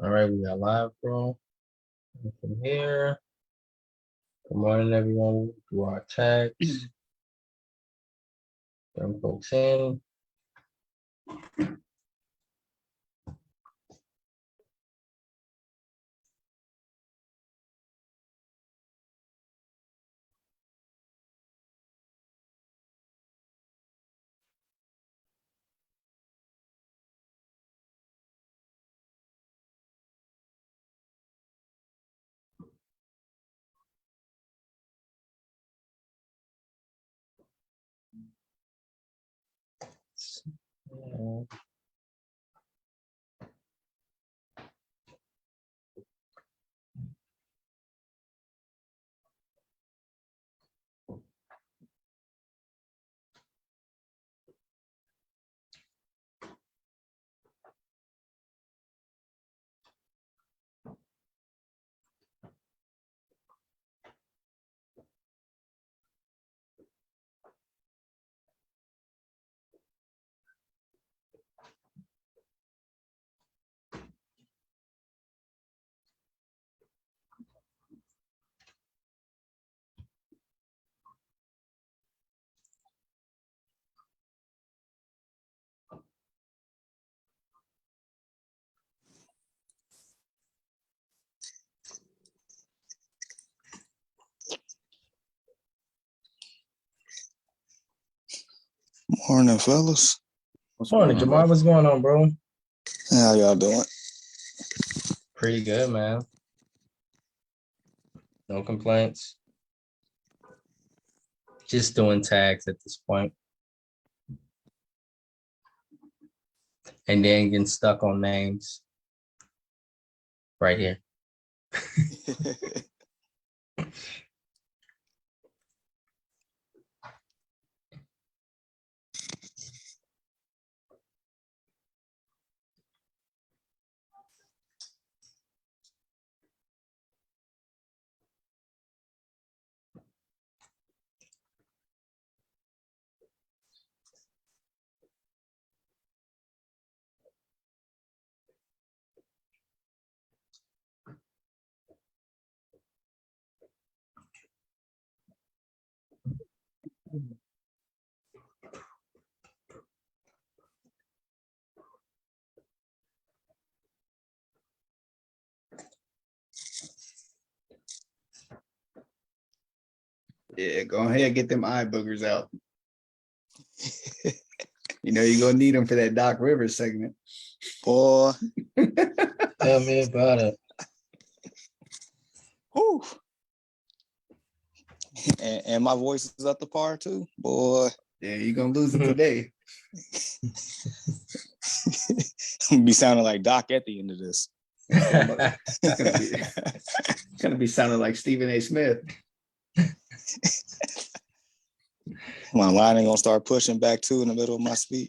All right, we got live, bro. From here. Good morning, everyone. Do our tags. Bring folks in. Morning, fellas. Morning, Jamar. What's going on, bro? How y'all doing? Pretty good, man. No complaints. Just doing tags at this point. And then getting stuck on names. Right here. Yeah, go ahead, get them eye boogers out. You know you're gonna need them for that Doc Rivers segment. Boy. Tell me about it. Whew. And my voice is up to par too, boy. Yeah, you're gonna lose it today. I'm gonna be sounding like Doc at the end of this. It's gonna be sounding like Stephen A. Smith. My line ain't gonna start pushing back too in the middle of my speech.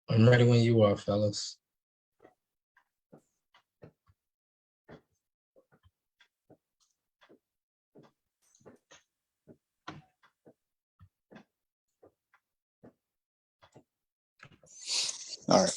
I'm ready when you are, fellas. All right.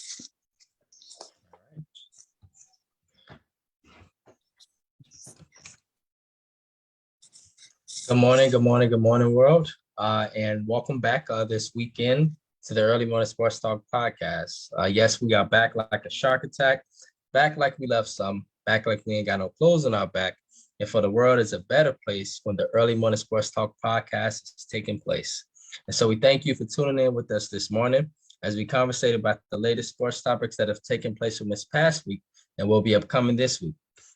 Good morning, world. And welcome back this weekend to the Early Morning Sports Talk podcast. Yes, we are back like a shark attack, back like we left some, back like we ain't got no clothes on our back. And for the world is a better place when the Early Morning Sports Talk podcast is taking place. And so we thank you for tuning in with us this morning as we conversate about the latest sports topics that have taken place from this past week and will be upcoming this week.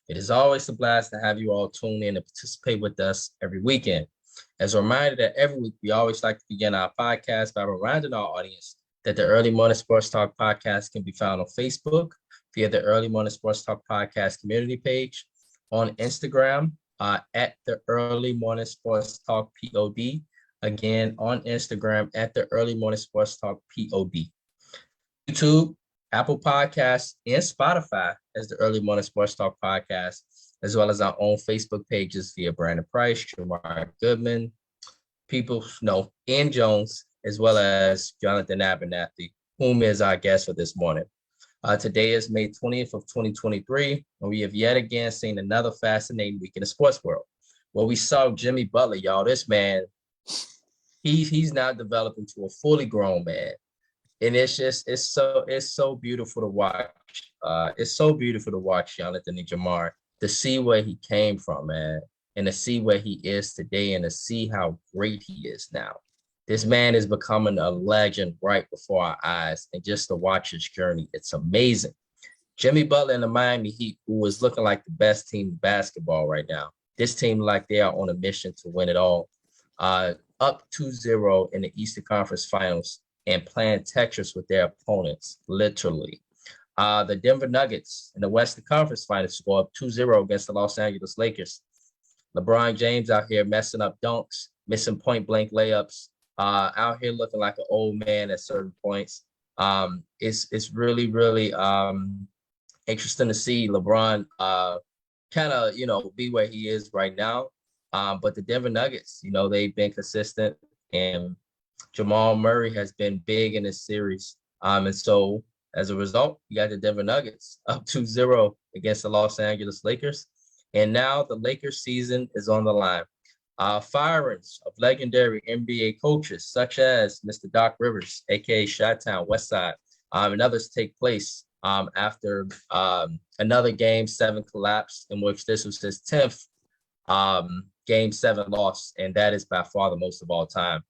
It is always a blast to have you all tune in and participate with us every weekend. As a reminder that every week we always like to begin our podcast by reminding our audience that the Early Morning Sports Talk podcast can be found on Facebook via the Early Morning Sports Talk podcast community page, on Instagram at the Early Morning Sports Talk POD. Again, on Instagram at the Early Morning Sports Talk POD. YouTube, Apple Podcasts, and Spotify as the Early Morning Sports Talk podcast, as well as our own Facebook pages via Brandon Price, Jamar Goodman, Ian Jones, as well as Jonathan Abernathy, whom is our guest for this morning. Today is May 20th of 2023, and we have yet again seen another fascinating week in the sports world. Well, we saw Jimmy Butler, y'all. This man, he's now developing to a fully grown man. And it's so beautiful to watch. It's so beautiful to watch Jonathan and Jamar, to see where he came from, man, and to see where he is today, and to see how great he is now. This man is becoming a legend right before our eyes, and just to watch his journey, it's amazing. Jimmy Butler and the Miami Heat, who is looking like the best team in basketball right now. This team, like they are on a mission to win it all. Up 2-0 in the Eastern Conference Finals, and playing Tetris with their opponents, literally. The Denver Nuggets in the Western Conference Finals go up 2-0 against the Los Angeles Lakers. LeBron James out here messing up dunks, missing point-blank layups, out here looking like an old man at certain points. It's really, really interesting to see LeBron kind of, be where he is right now. But the Denver Nuggets, they've been consistent, and Jamal Murray has been big in this series. And so as a result, you got the Denver Nuggets up 2-0 against the Los Angeles Lakers. And now the Lakers season is on the line. Firings of legendary NBA coaches such as Mr. Doc Rivers, aka Chi-Town Westside, and others take place after another Game 7 collapse, in which this was his 10th Game 7 loss, and that is by far the most of all time.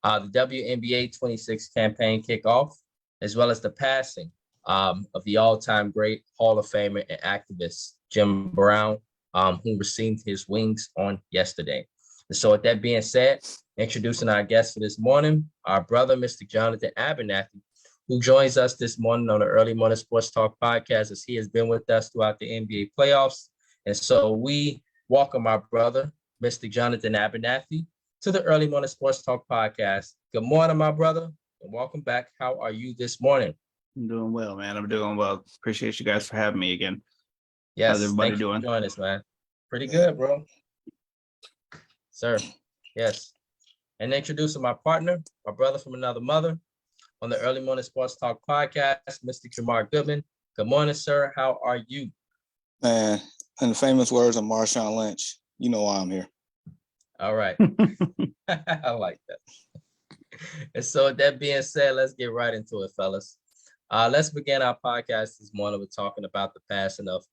The WNBA 26 campaign kickoff, as well as the passing of the all-time great Hall of Famer and activist Jim Brown, who received his wings on yesterday. And so with that being said, introducing our guest for this morning, our brother, Mr. Jonathan Abernathy, who joins us this morning on the Early Morning Sports Talk podcast, as he has been with us throughout the NBA playoffs. And so we welcome our brother, Mr. Jonathan Abernathy, to the Early Morning Sports Talk podcast. Good morning, my brother, and welcome back. How are you this morning? I'm doing well, man. I'm doing well. Appreciate you guys for having me again. Yes, how's everybody thanks doing? for joining us, man. Pretty good, bro. Sir, yes. And introducing my partner, my brother from another mother, on the Early Morning Sports Talk podcast, Mr. Jamar Goodman. Good morning, sir. How are you? Man, in the famous words of Marshawn Lynch, you know why I'm here. All right. I like that. And so with that being said, let's get right into it, fellas. Let's begin our podcast this morning with talking about the passing of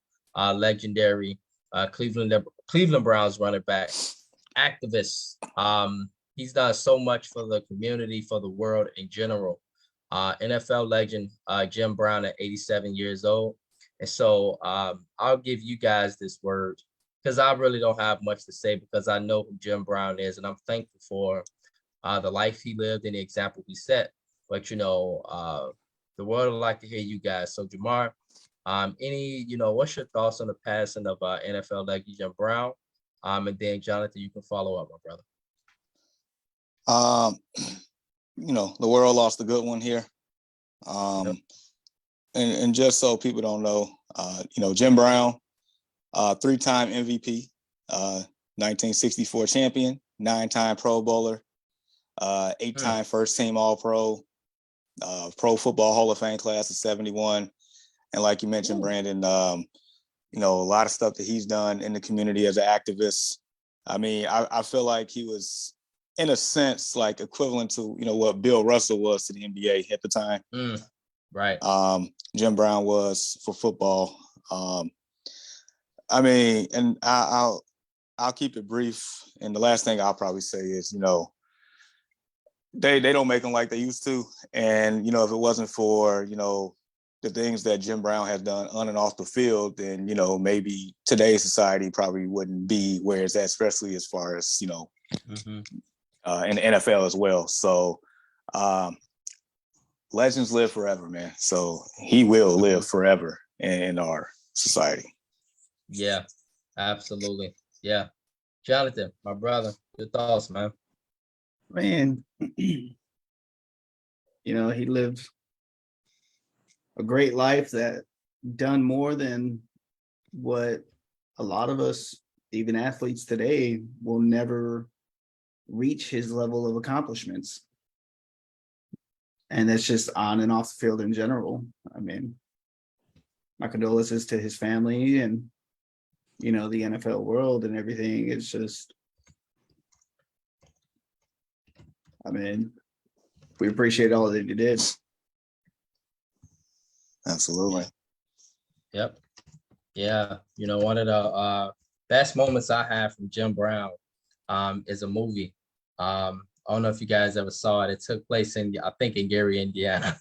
legendary Cleveland Browns running back, activist. He's done so much for the community, for the world in general. NFL legend Jim Brown at 87 years old. And so I'll give you guys this word, because I really don't have much to say, because I know who Jim Brown is, and I'm thankful for the life he lived and the example he set. But, the world would like to hear you guys. So, Jamar, what's your thoughts on the passing of NFL legend Jim Brown? And then, Jonathan, you can follow up, my brother. The world lost a good one here. Yep. And just so people don't know, Jim Brown, 3-time MVP, 1964 champion, 9-time Pro Bowler, 8-time first team All-Pro, Pro Football Hall of Fame class of 71. And like you mentioned, Brandon, a lot of stuff that he's done in the community as an activist. I mean, I feel like he was, in a sense, like equivalent to, what Bill Russell was to the NBA at the time. Right. Jim Brown was for football. And I'll keep it brief. And the last thing I'll probably say is, they don't make them like they used to. And, if it wasn't for, the things that Jim Brown has done on and off the field, then, maybe today's society probably wouldn't be where it's at, especially as far as, in the NFL as well. So, legends live forever, man. So he will live forever in our society. Yeah, absolutely. Yeah. Jonathan, my brother, your thoughts, man. Man, he lived a great life that done more than what a lot of us, even athletes today, will never reach his level of accomplishments. And that's just on and off the field in general. I mean, my condolences to his family and, the NFL world and everything. It's just, I mean, we appreciate all that he did. Absolutely. Yep. Yeah. One of the best moments I have from Jim Brown is a movie. I don't know if you guys ever saw it. It took place in Gary, Indiana.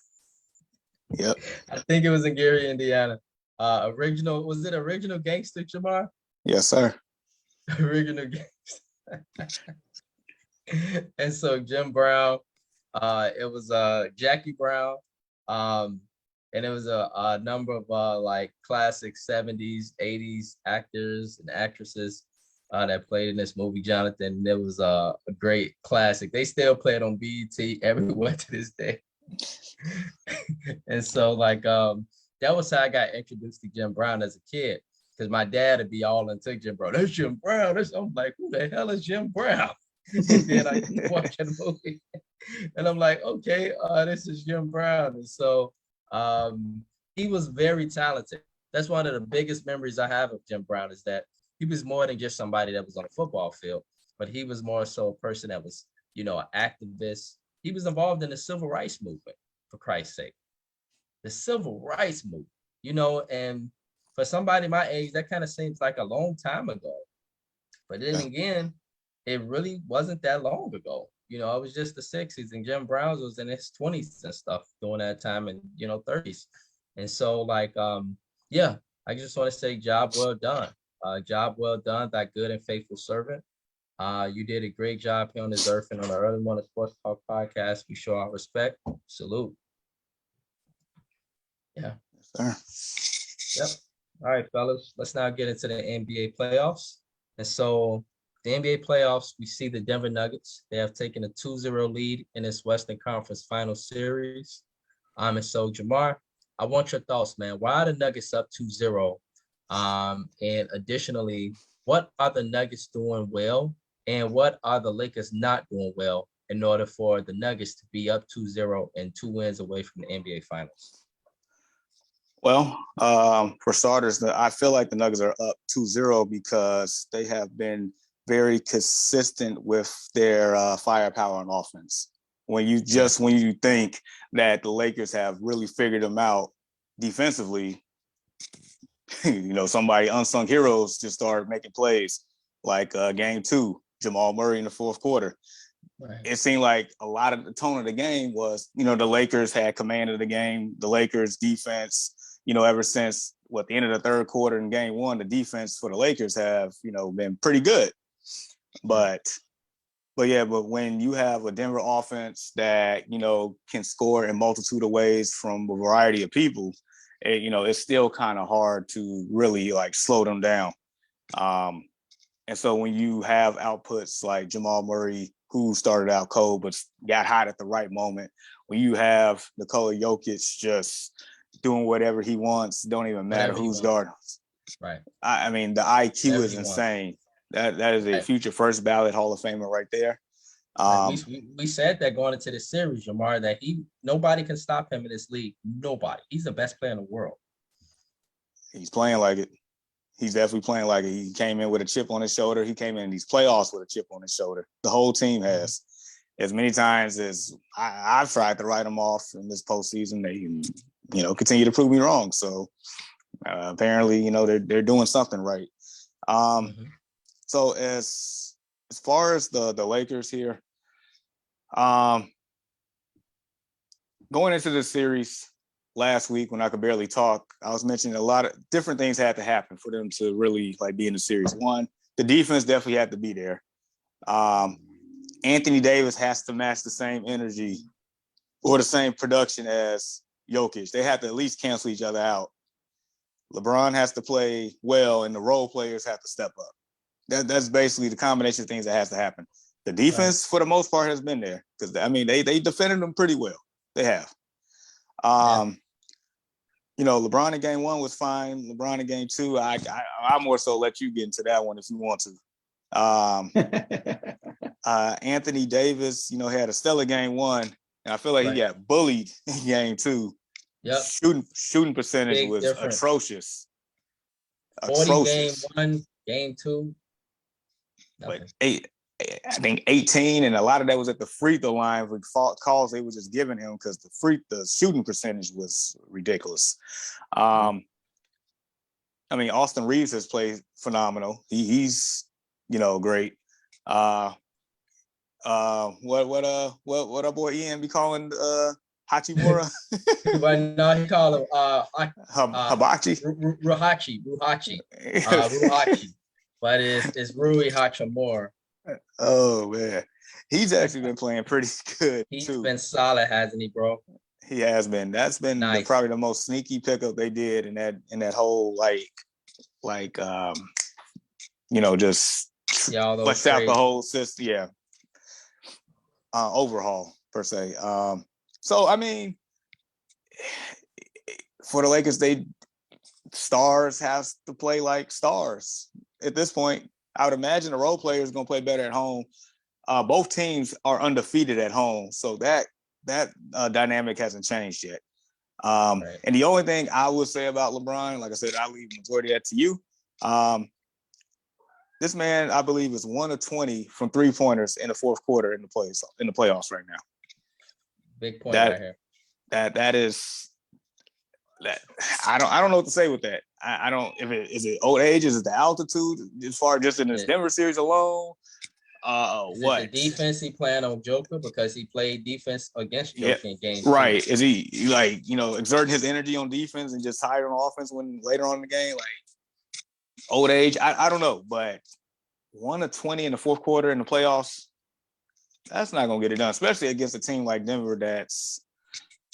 Yep. I think it was in Gary, Indiana. Was it Original Gangster, Jamar? Yes, sir. Original Gangster. And so Jim Brown, it was Jackie Brown, and it was a number of like classic 70s, 80s actors and actresses that played in this movie, Jonathan. It was a great classic. They still play it on BET everywhere to this day. And so that was how I got introduced to Jim Brown as a kid, because my dad would be all into Jim Brown. That's Jim Brown. I'm like, who the hell is Jim Brown? And then I keep watching the movie, and I'm like, okay, this is Jim Brown. And so he was very talented. That's one of the biggest memories I have of Jim Brown, is that he was more than just somebody that was on a football field, but he was more so a person that was, an activist. He was involved in the civil rights movement, for Christ's sake. The civil rights movement, and for somebody my age, that kind of seems like a long time ago. But then again, it really wasn't that long ago. It was just the 60s, and Jim Brown was in his 20s and stuff during that time, and 30s. And so yeah, I just want to say job well done. Job well done, thy good and faithful servant. You did a great job here on this earth, and on the Early Morning Sports Talk podcast. We show our respect. Salute. Yeah. Yes, sir. Yep. All right, fellas. Let's now get into the NBA playoffs. And so the NBA playoffs, we see the Denver Nuggets. They have taken a 2-0 lead in this Western Conference Final Series. And so, Jamar, I want your thoughts, man. Why are the Nuggets up 2-0? And additionally, what are the Nuggets doing well? And what are the Lakers not doing well in order for the Nuggets to be up 2-0 and 2 wins away from the NBA Finals? Well, for starters, I feel like the Nuggets are up 2-0 because they have been very consistent with their firepower on offense. When you think that the Lakers have really figured them out defensively, somebody unsung heroes just started making plays, like game 2, Jamal Murray in the fourth quarter. Right. It seemed like a lot of the tone of the game was, the Lakers had command of the game. The Lakers defense, ever since the end of the third quarter in game 1, the defense for the Lakers have, been pretty good. But when you have a Denver offense that, can score in multitude of ways from a variety of people, it's still kind of hard to really slow them down. And so when you have outputs like Jamal Murray, who started out cold but got hot at the right moment, when you have Nikola Jokic just doing whatever he wants, don't even matter who's guarding. Right. I mean, the IQ is insane. That is a future first ballot Hall of Famer right there. We said that going into this series, Jamar, that nobody can stop him in this league. Nobody. He's the best player in the world. He's playing like it. He's definitely playing like it. He came in with a chip on his shoulder. He came in these playoffs with a chip on his shoulder. The whole team has. As many times as I've tried to write him off in this postseason, they continue to prove me wrong. So apparently, they're doing something right. So as far as the Lakers here, going into the series last week when I could barely talk, I was mentioning a lot of different things had to happen for them to really be in the series. One, the defense definitely had to be there. Anthony Davis has to match the same energy or the same production as Jokic. They have to at least cancel each other out. LeBron has to play well, and the role players have to step up. That's basically the combination of things that has to happen. The defense, for the most part, has been there because I mean they defended them pretty well. They have. You know, LeBron in game 1 was fine. LeBron in game 2, I more so let you get into that one if you want to. Anthony Davis, you know, had a stellar game 1, and I feel like he got bullied in game 2. Yep. Shooting percentage Big was difference. atrocious. 40 game 1, game 2. But I think 18, and a lot of that was at the free throw line with calls they were just giving him because the shooting percentage was ridiculous. I mean, Austin Reeves has played phenomenal. He's you know great. What our boy Ian be calling Hachimura? But no, he called him Hibachi. Ruhachi. But it's Rui Hachimura. Oh man, he's actually been playing pretty good. He's too. been solid, hasn't he, bro? He has been. That's been nice. Probably the most sneaky pickup they did in that whole you know, just fleshed out the whole system. Yeah, overhaul per se. So I mean, for the Lakers, stars have to play like stars at this point. I would imagine the role player is going to play better at home. Both teams are undefeated at home, so that dynamic hasn't changed yet. And the only thing I would say about LeBron, like I said, I leave the majority of that to you. This man, I believe, is 1 of 20 from 3-pointers in the fourth quarter in the playoffs right now. Big point right here. That is that I don't know what to say with that. I don't is it old age, is it the altitude as far just in this Denver series alone? What the defense he playing on Joker because he played defense against Joker in game 2. Right. Is he like, you know, exerting his energy on defense and just tired on offense when later on in the game? Like old age? I don't know, but 1 of 20 in the fourth quarter in the playoffs, that's not gonna get it done, especially against a team like Denver that's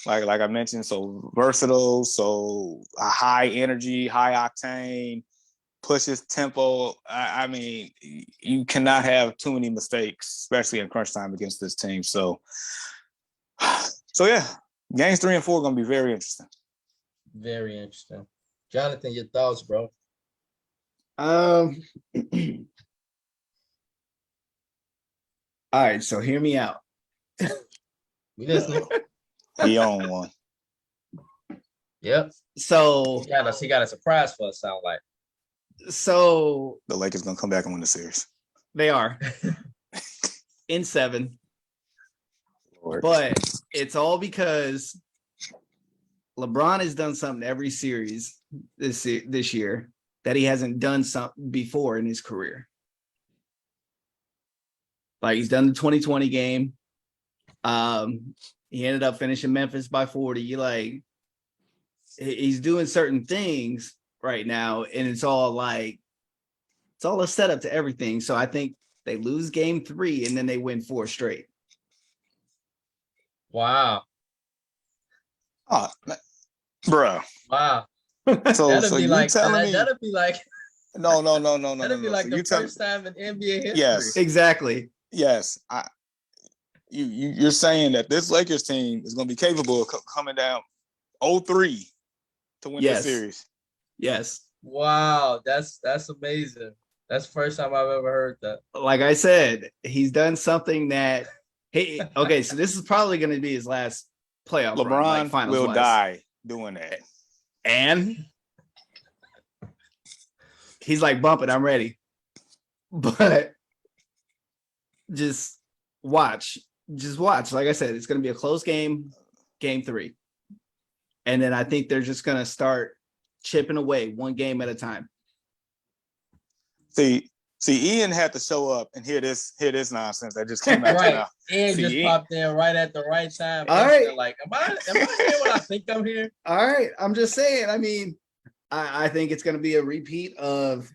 like I mentioned, so versatile, so a high energy, high octane, pushes tempo. I mean, you cannot have too many mistakes, especially in crunch time against this team. So yeah, games 3 and 4 are going to be very interesting. Very interesting. Jonathan, your thoughts, bro? All right, so hear me out. We listening. He on one. Yep. So he got a surprise for us, sound like. So the Lakers gonna come back and win the series. They are in 7. Lord. But it's all because LeBron has done something every series this year that he hasn't done something before in his career. Like he's done the 2020 game. He ended up finishing Memphis by 40. Like he's doing certain things right now, and it's all a setup to everything. So I think they lose game 3 and then they win 4 straight. Wow. Oh, bro. Wow. So you telling me that'd be like no. That'd be like the first time in NBA history. Yes, exactly. Yes, you're saying that this Lakers team is going to be capable of coming down 0-3 to win the series. Yes. Wow, that's amazing. That's the first time I've ever heard that. Like I said, he's done something that okay, so this is probably going to be his last playoff LeBron run, will die doing that. And he's like, bumping, I'm ready. But just watch. Like I said, it's going to be a close game 3. And then I think they're just going to start chipping away one game at a time. See, Ian had to show up and hear this nonsense that just came out. Right. Ian just popped in right at the right time. All right. Like, am I here when I think I'm here? All right. I'm just saying, I mean, I think it's going to be a repeat of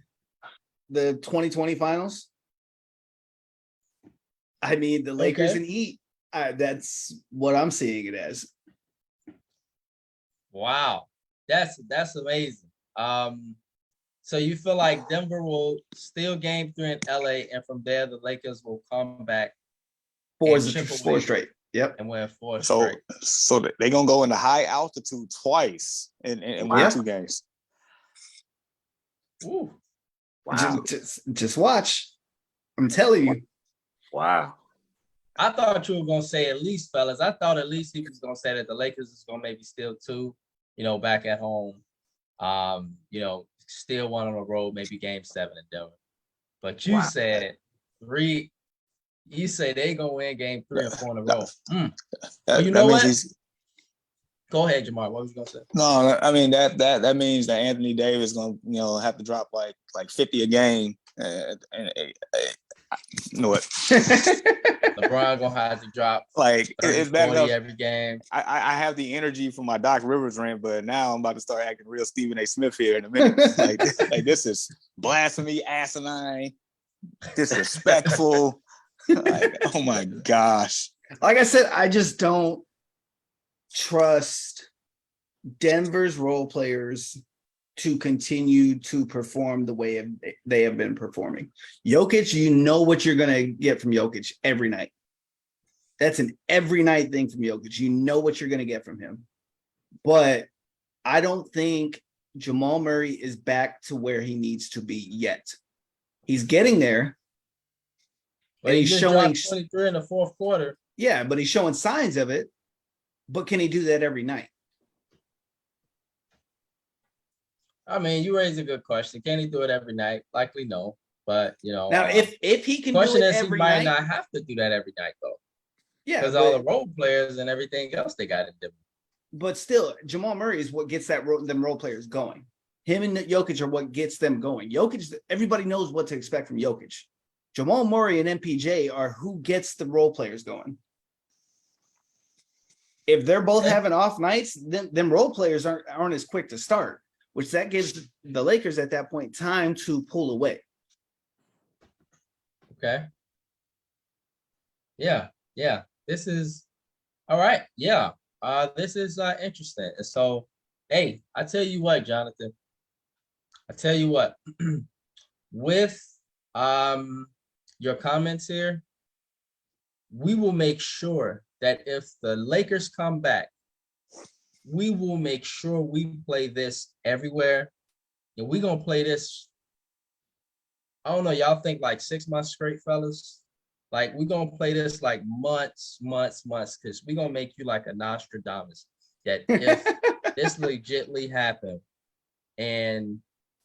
the 2020 finals. I mean, the Lakers and Heat. That's what I'm seeing it as. Wow, that's amazing. So you feel like Denver will steal Game 3 in LA, and from there the Lakers will come back Four and chip away straight. Yep. and win 4 So straight. they're gonna go into high altitude twice and win 2 games. Ooh. Wow. Just watch. I'm telling you. Wow. I thought you were gonna say at least, fellas. I thought at least he was gonna say that the Lakers is gonna maybe steal 2, back at home. Still one on the road, maybe Game 7 in Denver. But you said 3. You say they gonna win Game 3 and 4 in a row. Well, you know what? Go ahead, Jamar. What was you gonna say? No, I mean that means that Anthony Davis gonna have to drop like 50 a game. You know what? LeBron gonna have to drop like 30, it's bad 40 enough. every game. I have the energy from my Doc Rivers rant, but now I'm about to start acting real Stephen A. Smith here in a minute. This is blasphemy, asinine, disrespectful. Oh my gosh. Like I said, I just don't trust Denver's role players to continue to perform the way they have been performing. Jokic, you know what you're going to get from Jokic every night. That's an every night thing from Jokic. You know what you're going to get from him. But I don't think Jamal Murray is back to where he needs to be yet. He's getting there. But he's showing 23 in the fourth quarter. Yeah, but he's showing signs of it. But can he do that every night? I mean, you raise a good question. Can he do it every night? Likely no. But now if he can do it every night, he might not have to do that every night though. Yeah, because all the role players and everything else they got to do. But still, Jamal Murray is what gets them role players going. Him and Jokic are what gets them going. Jokic, everybody knows what to expect from Jokic. Jamal Murray and MPJ are who gets the role players going. If they're both having off nights, then them role players aren't as quick to start, which that gives the Lakers at that point time to pull away. Okay. Yeah. This is all right. Yeah. This is interesting. And so, hey, I tell you what, Jonathan. I tell you what, with your comments here, we will make sure that if the Lakers come back, we will make sure we play this everywhere. And we're going to play this, I don't know, y'all think like 6 months straight, fellas? Like, we're going to play this like months, because we're going to make you like a Nostradamus. That if this legitly happened and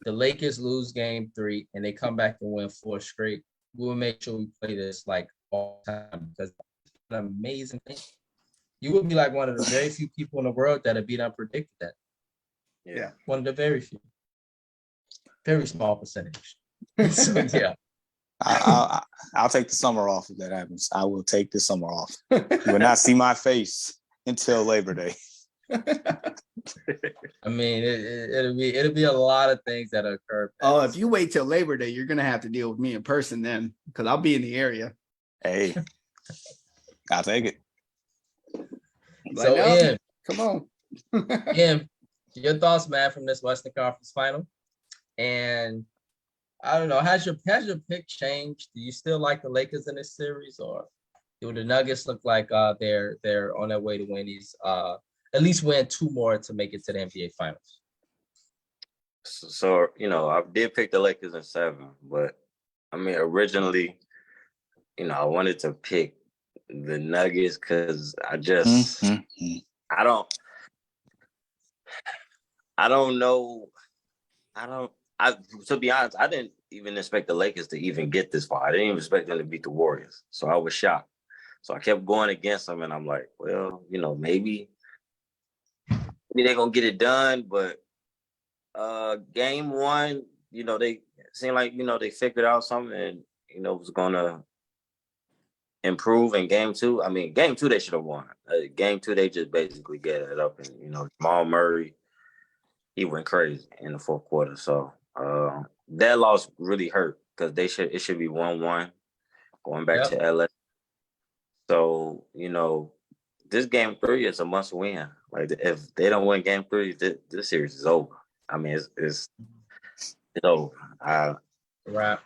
the Lakers lose Game 3 and they come back and win 4 straight, we will make sure we play this like all the time, because it's an amazing thing. You would be like one of the very few people in the world that have been unpredicted that. Yeah. One of the very few. Very small percentage. So, yeah. I'll take the summer off if that happens. I will take the summer off. You will not see my face until Labor Day. I mean, it'll be a lot of things that occur. Oh, if you wait till Labor Day, you're gonna have to deal with me in person then, because I'll be in the area. Hey, I'll take it. So, Ian, come on. Ian, your thoughts, man, from this Western Conference Final, and I don't know, has your pick changed? Do you still like the Lakers in this series, or do the Nuggets look like they're on their way to win these? At least win 2 more to make it to the NBA Finals. So I did pick the Lakers in 7, but I mean, originally, I wanted to pick the Nuggets because I just I don't know. To be honest, I didn't even expect the Lakers to even get this far. I didn't even expect them to beat the Warriors. So I was shocked. So I kept going against them, and I'm like, well, maybe they're gonna get it done. But Game 1, they seemed like they figured out something and was gonna improve in Game 2. I mean, Game 2 they should have won. Game 2 they just basically get it up, and Jamal Murray, he went crazy in the fourth quarter. So that loss really hurt because it should be 1-1 going back to LA. So, this game 3 is a must win. Like, if they don't win game 3, this series is over. I mean, it's over. Right.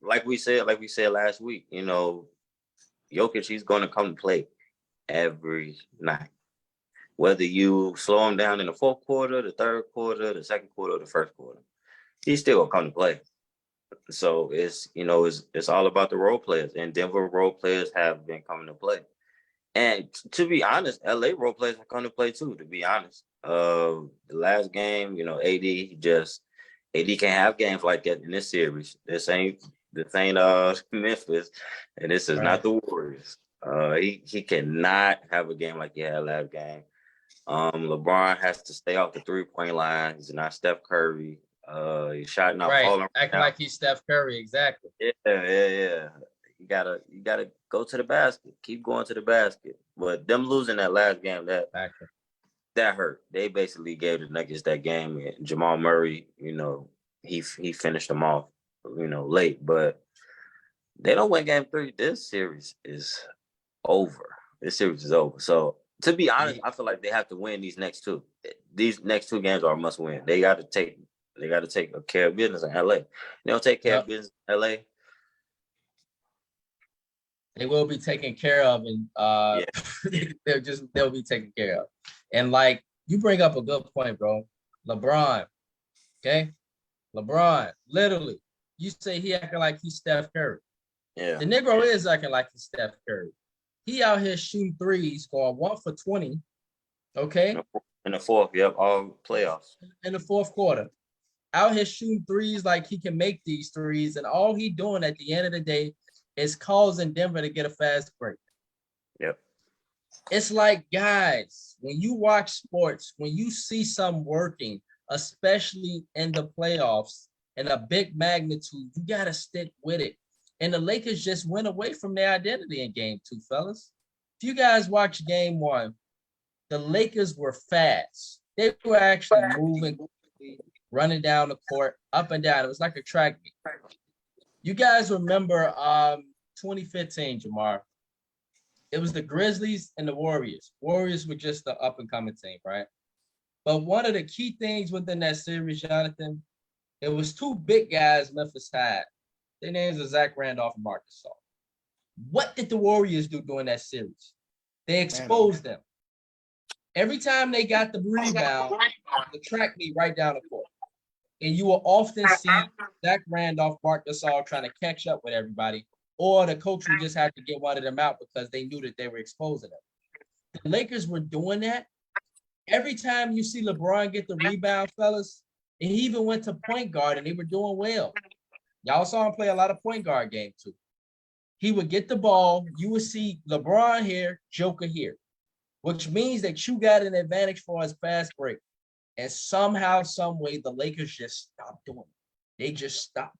Like we said last week, Jokic, he's going to come to play every night. Whether you slow him down in the fourth quarter, the third quarter, the second quarter, or the first quarter, he's still going to come to play. So it's all about the role players, and Denver role players have been coming to play. And to be honest, LA role players are coming to play too. To be honest, the last game, AD can't have games like that in this series. This ain't Memphis, and this is not the Warriors. He cannot have a game like he had last game. LeBron has to stay off the 3-point line. He's not Steph Curry. He's shot not falling. Acting like he's Steph Curry, exactly. Yeah. You gotta go to the basket. Keep going to the basket. But them losing that last game, that hurt. They basically gave the Nuggets that game. And Jamal Murray, he finished them off, late. But they don't win game 3. This series is over. So to be honest, I feel like they have to win these next 2. These next 2 games are a must win. They got to take care of business in LA. They don't take care of business in LA. They will be taken care of, and they'll be taken care of. And like you bring up a good point, bro. LeBron, okay? LeBron, literally, you say he acting like he's Steph Curry. Yeah. The Negro is acting like he's Steph Curry. He out here shooting threes, going 1 for 20. Okay. In the fourth, all playoffs. In the fourth quarter. Out here shooting threes like he can make these threes, and all he doing at the end of the day is causing Denver to get a fast break. Yep. It's like, guys, when you watch sports, when you see something working, especially in the playoffs in a big magnitude, you got to stick with it. And the Lakers just went away from their identity in game 2, fellas. If you guys watch game 1, the Lakers were fast. They were actually moving, running down the court, up and down. It was like a track meet. You guys remember 2015, Jamar? It was the Grizzlies and the Warriors. Warriors were just the up-and-coming team, right? But one of the key things within that series, Jonathan, it was 2 big guys Memphis had. Their names are Zach Randolph and Marc Gasol. What did the Warriors do during that series? They exposed them. Every time they got the rebound, the track meet right down the court. And you will often see Zach Randolph, Marc Gasol trying to catch up with everybody, or the coach would just have to get one of them out because they knew that they were exposing them. The Lakers were doing that. Every time you see LeBron get the rebound, fellas, and he even went to point guard, and they were doing well. Y'all saw him play a lot of point guard game too. He would get the ball. You would see LeBron here, Joker here, which means that you got an advantage for his fast break. And somehow, some way, the Lakers just stopped doing it. They just stopped.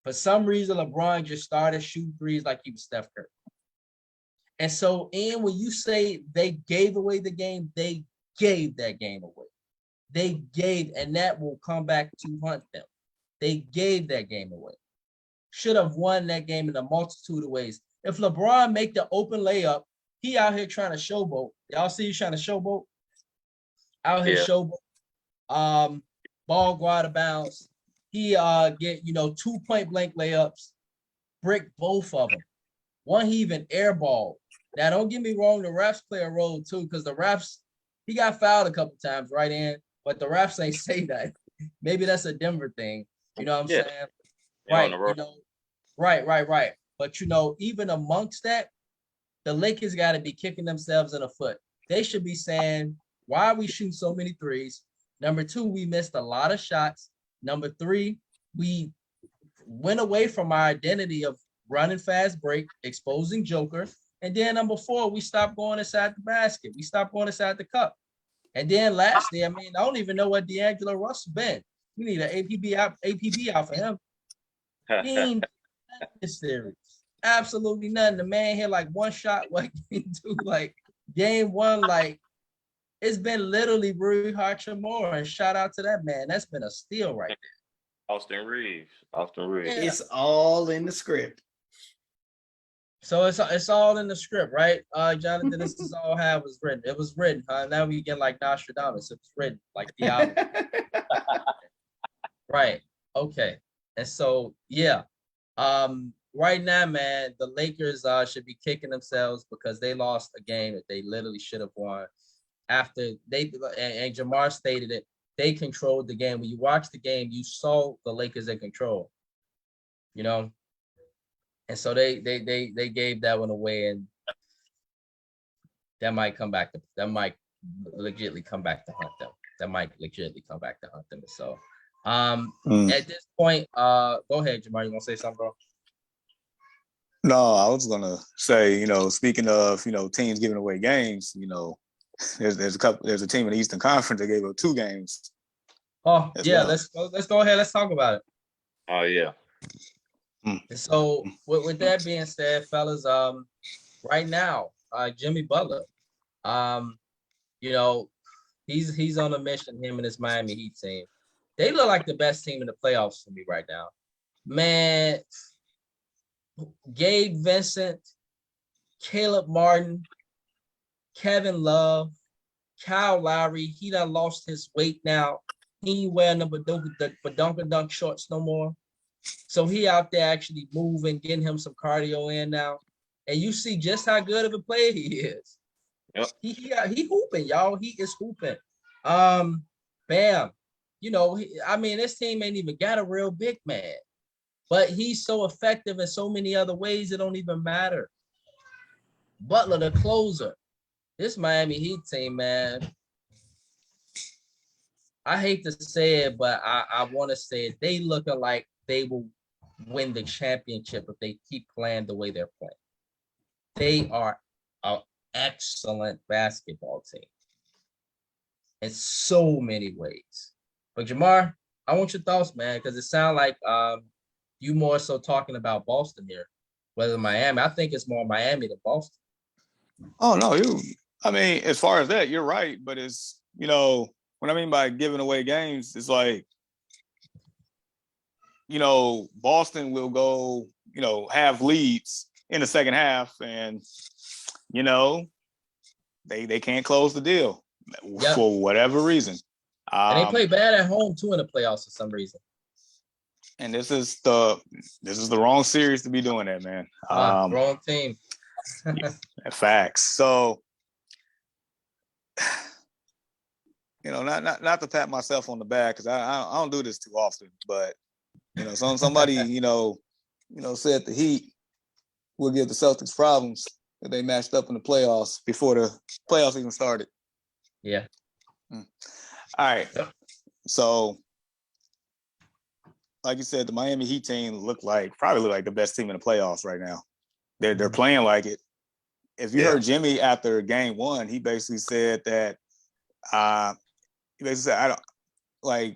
For some reason, LeBron just started shooting threes like he was Steph Curry. And so, and when you say they gave away the game, they gave that game away. They gave, and that will come back to haunt them. They gave that game away. Should have won that game in a multitude of ways. If LeBron make the open layup, he out here trying to showboat. Y'all see he's trying to showboat? Out here showboat. Ball go out of bounds. He get 2 point blank layups, brick both of them. One he even airballed. Now don't get me wrong, the refs play a role too, because the refs, he got fouled a couple times right in, but the refs ain't say that. Maybe that's a Denver thing. You know what I'm saying? Right. Right. But even amongst that, the Lakers got to be kicking themselves in the foot. They should be saying, why are we shooting so many threes? Number 2, we missed a lot of shots. Number 3, we went away from our identity of running fast break, exposing Joker. And then number 4, we stopped going inside the basket. We stopped going inside the cup. And then lastly, I don't even know what D'Angelo Russell been. We need an APB out for him. He ain't done this series. Absolutely nothing. The man hit like 1 shot, game 2, game 1, it's been literally Rui Hachimura, and shout out to that man. That's been a steal right there. Austin Reeves. It's all in the script. So it's all in the script, right? Jonathan, this is all how it was written. It was written, huh? Now we get like Nostradamus. It was written like Diablo. Right. Okay. And so yeah. Right now, man, the Lakers should be kicking themselves because they lost a game that they literally should have won. After they and Jamar stated it, they controlled the game. When you watch the game, you saw the Lakers in control. You know, and so they gave that one away, and that might come back to that might legitimately come back to haunt them. That might legitimately come back to haunt them. So at this point, go ahead, Jamar. You want to say something, bro? No, I was gonna say, speaking of, teams giving away games, there's a team in the Eastern Conference that gave up 2 games. Oh yeah, well. let's go ahead. Let's talk about it. Oh yeah. So with that being said, fellas, right now, Jimmy Butler, he's on a mission. Him and his Miami Heat team, they look like the best team in the playoffs for me right now. Man, Gabe Vincent, Caleb Martin, Kevin Love, Kyle Lowry. He done lost his weight now. He ain't wearing the dunk shorts no more. So he out there actually moving, getting him some cardio in now. And you see just how good of a player he is. Yep. He hooping, y'all. He is hooping. Bam. This team ain't even got a real big man. But he's so effective in so many other ways, it don't even matter. Butler, the closer. This Miami Heat team, man. I hate to say it, but I want to say it. They looking like they will win the championship if they keep playing the way they're playing. They are an excellent basketball team in so many ways. But Jamar, I want your thoughts, man, because it sounds like you more so talking about Boston here, whether Miami. I think it's more Miami than Boston. Oh no, as far as that, you're right. But it's what I mean by giving away games is like, Boston will go, have leads in the second half, and they can't close the deal for whatever reason. And they play bad at home too in the playoffs for some reason. And this is the wrong series to be doing that, man. Wrong team. Facts. So, not to pat myself on the back because I don't do this too often, but somebody said the Heat will give the Celtics problems if they matched up in the playoffs before the playoffs even started. Yeah. All right. So, like you said, the Miami Heat team probably look like the best team in the playoffs right now. They're playing like it. If you heard Jimmy after game 1, he basically said that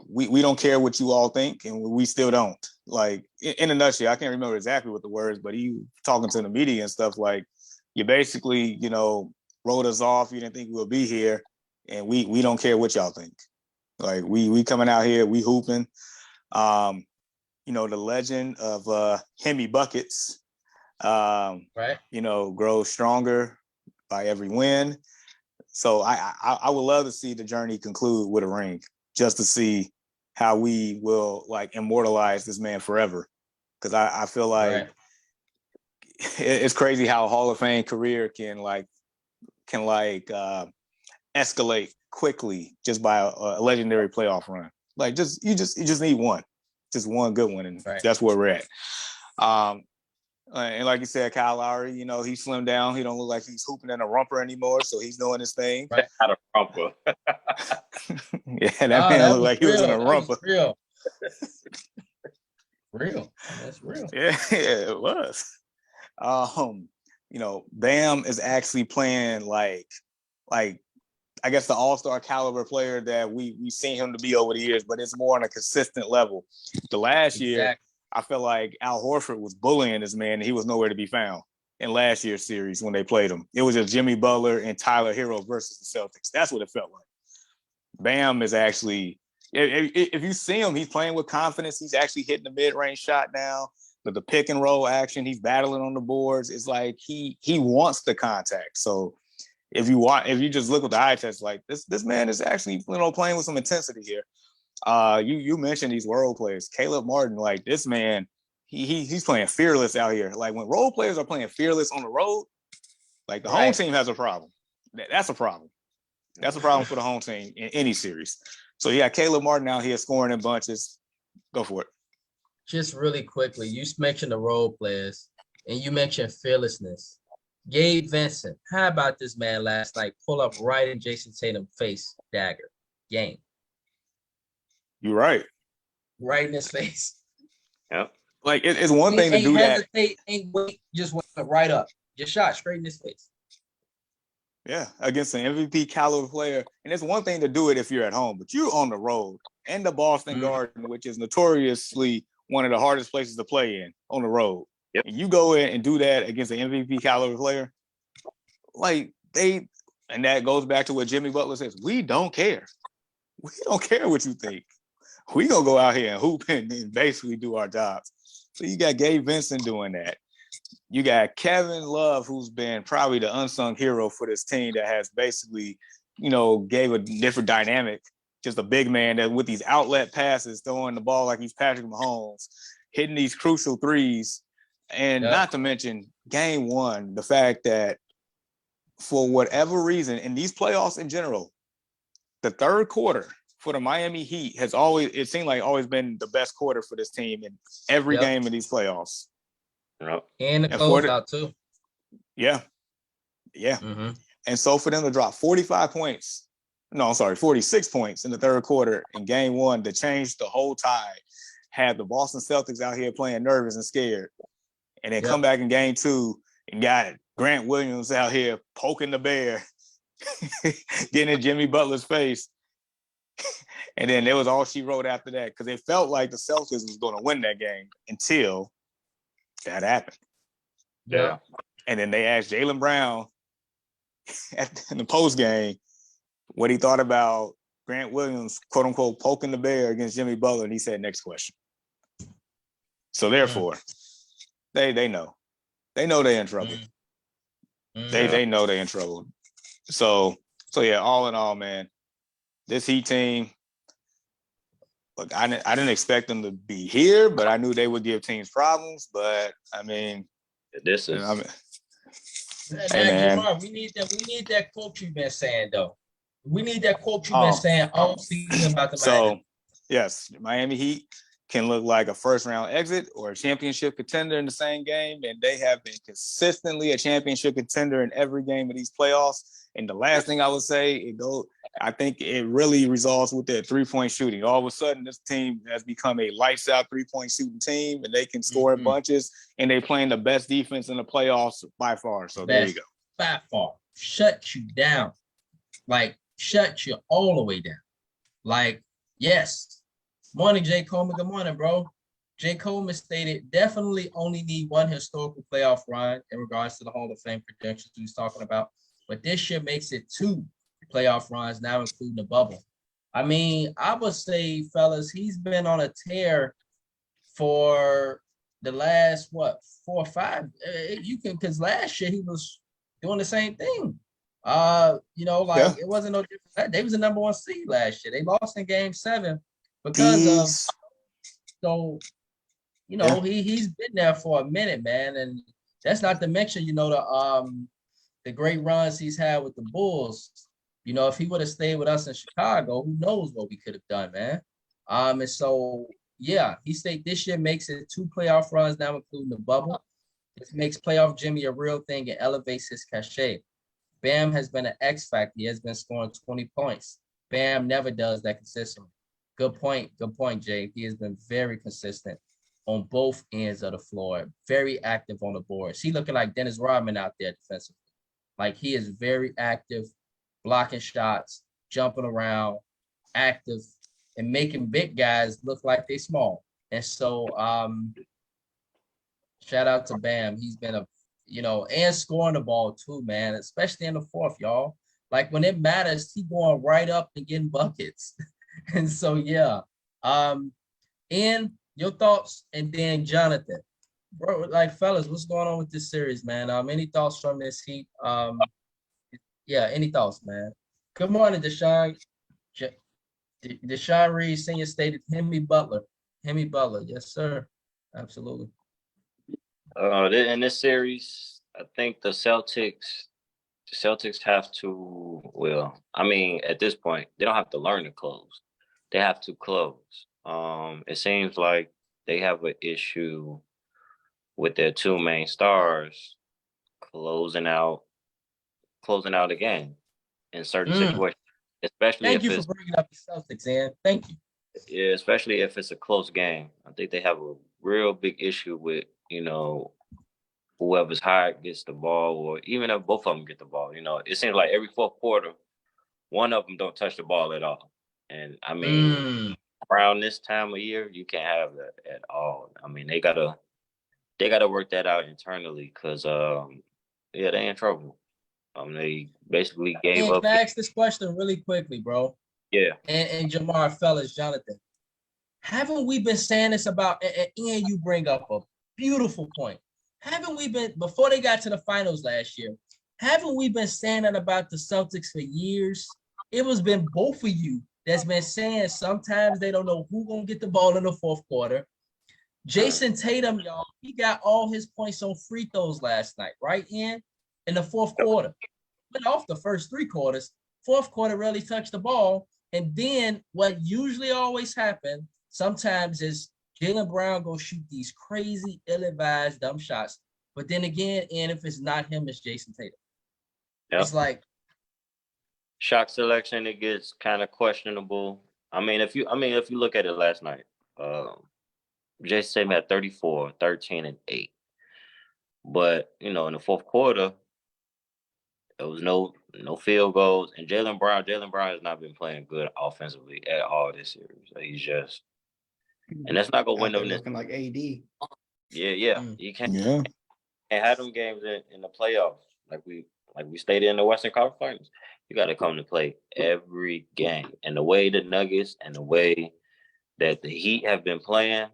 we don't care what you all think, and we still don't. Like in a nutshell, I can't remember exactly what the words, but he talking to the media and stuff like, you basically, wrote us off. You didn't think we'll be here, and we don't care what y'all think. Like we coming out here, we hooping. The legend of Hemi Buckets, right? Grows stronger by every win. So I would love to see the journey conclude with a ring, just to see how we will immortalize this man forever. Because I feel like it's crazy how a Hall of Fame career can escalate quickly just by a legendary playoff run. Like you just need one, just one good one, and that's where we're at. And like you said, Kyle Lowry, he slimmed down. He don't look like he's hooping in a romper anymore, so he's doing his thing. Right. Out of romper. Yeah, that man looked like he was in a romper. Real. That's real. Yeah, it was. Bam is actually playing like I guess the all-star caliber player that we've seen him to be over the years, but it's more on a consistent level. The last year, I felt like Al Horford was bullying this man, and he was nowhere to be found in last year's series when they played him. It was just Jimmy Butler and Tyler Hero versus the Celtics. That's what it felt like. Bam is actually, if you see him, he's playing with confidence. He's actually hitting the mid-range shot now. the pick and roll action. He's battling on the boards. It's like he wants the contact. So if you just look at the eye test, like this man is actually playing with some intensity here. You mentioned these role players, Caleb Martin. Like this man, he's playing fearless out here. Like when role players are playing fearless on the road, like the home team has a problem. That's a problem. That's a problem for the home team in any series. So yeah, Caleb Martin out here scoring in bunches. Go for it. Just really quickly, you mentioned the role players and you mentioned fearlessness. Gabe Vincent, how about this man last night? Pull up right in Jason Tatum's face, dagger. Game. You're right. Right in his face. Yeah. Like it's one thing to do that. Ain't wait, just went right up. Just shot straight in his face. Yeah, against an MVP caliber player. And it's one thing to do it if you're at home, but you're on the road and the Boston Garden, which is notoriously one of the hardest places to play in on the road. Yep. And you go in and do that against an MVP caliber player, and that goes back to what Jimmy Butler says. We don't care. We don't care what you think. We gonna go out here and hoop and basically do our jobs. So you got Gabe Vincent doing that. You got Kevin Love, who's been probably the unsung hero for this team that has basically, gave a different dynamic. Just a big man that with these outlet passes, throwing the ball like he's Patrick Mahomes, hitting these crucial threes. And not to mention game one, the fact that for whatever reason, in these playoffs in general, the third quarter for the Miami Heat has always been the best quarter for this team in every game of these playoffs. Yep. And the closeout too. Yeah. Yeah. Mm-hmm. And so for them to drop 46 points in the third quarter in game one to change the whole tide, had the Boston Celtics out here playing nervous and scared. And then come back in game two and got Grant Williams out here poking the bear, getting in Jimmy Butler's face. And then there was all she wrote after that because it felt like the Celtics was going to win that game until that happened. Yeah. And then they asked Jaylen Brown in the post game what he thought about Grant Williams, quote unquote, poking the bear against Jimmy Butler. And he said, next question. So therefore, they know. They know they're in trouble. They know they're in trouble. So yeah, all in all, man, this Heat team, look, I didn't expect them to be here, but I knew they would give teams problems. But I mean, this is. Jamar, we need that quote you've been saying though. We need that quote you've been saying all season about the Miami. So yes, Miami Heat can look like a first-round exit or a championship contender in the same game, and they have been consistently a championship contender in every game of these playoffs. And the last thing I would say, I think it really resolves with their three-point shooting. All of a sudden, this team has become a lights-out three-point shooting team, and they can score in bunches, and they're playing the best defense in the playoffs by far. So there you go. By far. Shut you down. Like, shut you all the way down. Like, yes. Morning, Jay Coleman. Good morning, bro. Jay Coleman stated, definitely only need one historical playoff run in regards to the Hall of Fame credentials he was talking about. But this year makes it 2 playoff runs, now including the bubble. I mean, I would say, fellas, he's been on a tear for the last, 4 or 5. Because last year he was doing the same thing. It wasn't no different. They was the number 1 seed last year. They lost in game 7. Because he's been there for a minute, man, and that's not to mention, the great runs he's had with the Bulls. If he would have stayed with us in Chicago, who knows what we could have done, man. And so he said this year makes it 2 playoff runs now, including the bubble. This makes playoff Jimmy a real thing and elevates his cachet. Bam has been an X factor. He has been scoring 20 points. Bam never does that consistently. Good point, Jay. He has been very consistent on both ends of the floor, very active on the boards. He looking like Dennis Rodman out there defensively. Like, he is very active, blocking shots, jumping around, active, and making big guys look like they small. And so, shout out to Bam. He's been and scoring the ball too, man, especially in the fourth, y'all. Like, when it matters, he going right up and getting buckets. And so, and your thoughts, and then Jonathan. bro, like fellas, what's going on with this series, man? Any thoughts from this heat? Yeah, any thoughts, man? Good morning, Deshaun. Deshaun Reed Senior stated Hemi Butler. Hemi Butler, yes, sir. Absolutely. In this series, I think the Celtics have to. Well, I mean, at this point, they don't have to learn to close. They have to close. It seems like they have an issue with their two main stars closing out the game in certain situations, especially Thank if you for it's bringing up the Celtics, and thank you. yeah, especially if it's a close game. I think they have a real big issue with whoever's hired gets the ball, or even if both of them get the ball. It seems like every fourth quarter, one of them don't touch the ball at all. And I mean, around this time of year, you can't have that at all. I mean, they gotta work that out internally because yeah, they in trouble. They basically gave And up. can I ask this question really quickly, bro? Yeah, And Jamar, fellas, Jonathan, haven't we been saying this about? And you bring up a beautiful point. Haven't we been before they got to the finals last year? Haven't we been saying that about the Celtics for years? It was been both of you that's been saying sometimes they don't know who gonna get the ball in the fourth quarter. Jason Tatum, y'all, he got all his points on free throws last night, right? In the fourth quarter. Went off the first three quarters. Fourth quarter really touched the ball. And then what usually always happens sometimes is Jaylen Brown go shoot these crazy, ill-advised, dumb shots. But then again, and if it's not him, it's Jason Tatum. yep. It's like Shot selection, it gets kind of questionable. I mean, if you look at it last night, Jason Tatum had 34, 13, and 8. But, in the fourth quarter, there was no field goals. And Jaylen Brown has not been playing good offensively at all this series. He's just, and that's not gonna win them this. Looking like AD. Yeah. You can't Yeah. have them games in the playoffs like we stated in the Western Conference Finals. You got to come to play every game. And the way the Nuggets and the way that the Heat have been playing,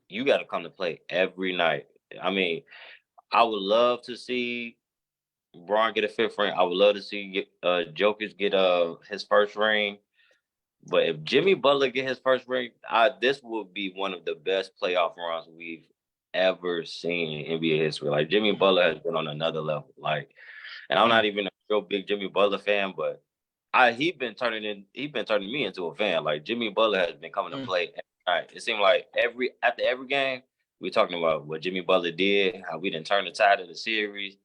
you got to come to play every night. I mean, I would love to see Braun get a fifth ring. I would love to see Jokic get his first ring. But if Jimmy Butler get his first ring, this would be one of the best playoff runs we've ever seen in NBA history. Like, Jimmy Butler has been on another level. Like, and I'm not even a real big Jimmy Butler fan, but he's been turning me into a fan. Like, Jimmy Butler has been coming to play every night. It seemed like after every game, we're talking about what Jimmy Butler did, how we didn't turn the tide of the series,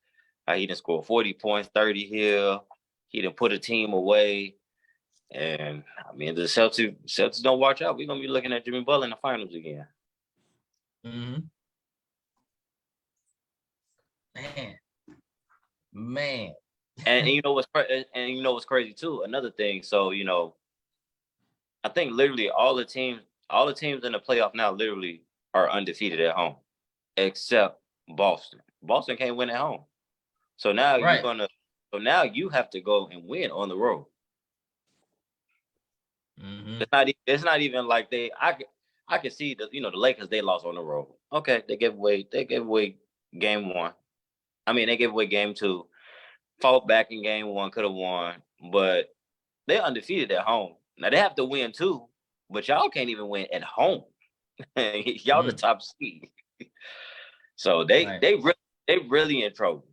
how he didn't score 40 points, 30 here. He didn't put a team away. And I mean, the Celtics don't watch out, we're gonna be looking at Jimmy Butler in the finals again. Man. And you know what's crazy too? Another thing. So I think literally all the teams in the playoff now literally are undefeated at home, except Boston. Boston can't win at home. So now you have to go and win on the road. It's not even like I can see the Lakers, they lost on the road. Okay, they gave away game one. I mean, they gave away game two. Fought back in game one, could have won, but they're undefeated at home. Now they have to win too, but y'all can't even win at home. Y'all the top seed. So they really in trouble.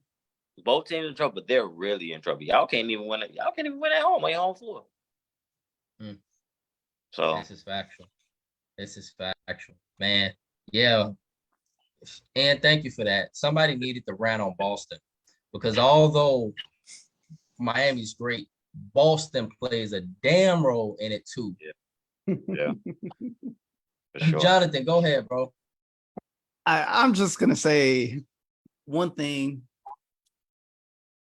Both teams in trouble, but they're really in trouble. Y'all can't even win at home on your home floor. So This is factual. Man. Yeah. And thank you for that. Somebody needed to rant on Boston because although Miami's great, Boston plays a damn role in it too. Yeah. For sure. Jonathan, go ahead, bro. I'm just gonna say one thing.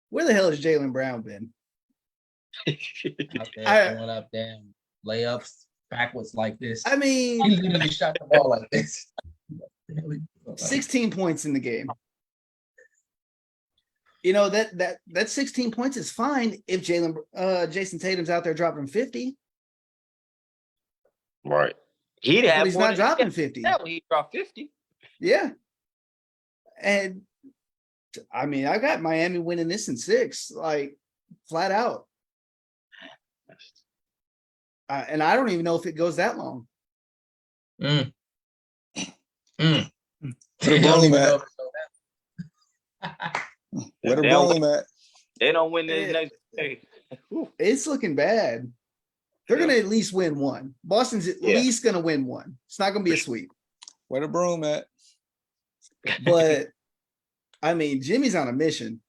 Where the hell has Jaylen Brown been? Out there going up damn layups backwards like this. I mean, he literally shot the ball like this. 16 points in the game. That 16 points is fine if Jason Tatum's out there dropping 50. Right. But he's not dropping 50. Yeah, he dropped 50. Yeah. And I mean, I got Miami winning this in 6, like flat out. And I don't even know if it goes that long. Mm. Where They the don't broom even know at? if it's that. Where the They don't broom at? They don't win this next day. It's looking bad. They're Yeah. going to at least win one. Boston's at Yeah. least going to win one. It's not going to be a sweep. Where the broom at? But I mean, Jimmy's on a mission.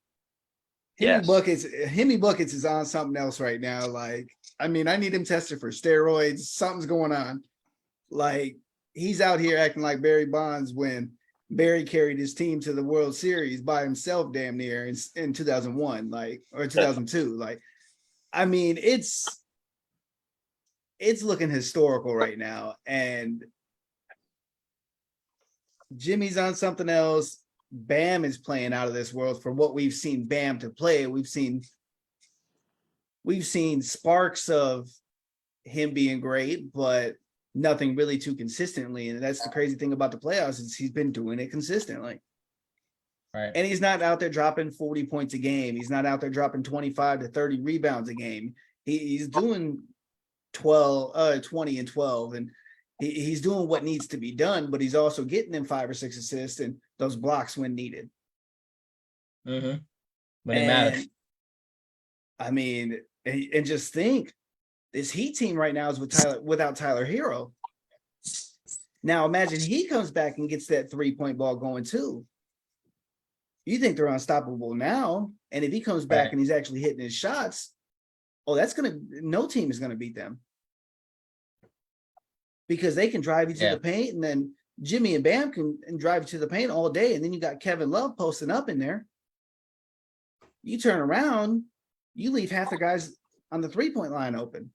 Yes. Himmy Buckets is on something else right now. Like, I mean, I need him tested for steroids. Something's going on. Like, he's out here acting like Barry Bonds when Barry carried his team to the World Series by himself, damn near in 2001, like, or 2002. Like, I mean, it's looking historical right now, and Jimmy's on something else. Bam is playing out of this world for what we've seen Bam to play. We've seen sparks of him being great, but nothing really too consistently. And that's the crazy thing about the playoffs is he's been doing it consistently. Right. And he's not out there dropping 40 points a game. He's not out there dropping 25 to 30 rebounds a game. He's doing 20 and 12, and he's doing what needs to be done, but he's also getting them 5 or 6 assists and those blocks when needed. Mm-hmm. When it matters. I mean, and just think, this Heat team right now is without Tyler Hero. Now imagine he comes back and gets that 3-point ball going too. You think they're unstoppable now, and if he comes back and he's actually hitting his shots, no team is gonna beat them. Because they can drive you to the paint, and then Jimmy and Bam can drive you to the paint all day, and then you got Kevin Love posting up in there. You turn around, you leave half the guys on the 3-point line open.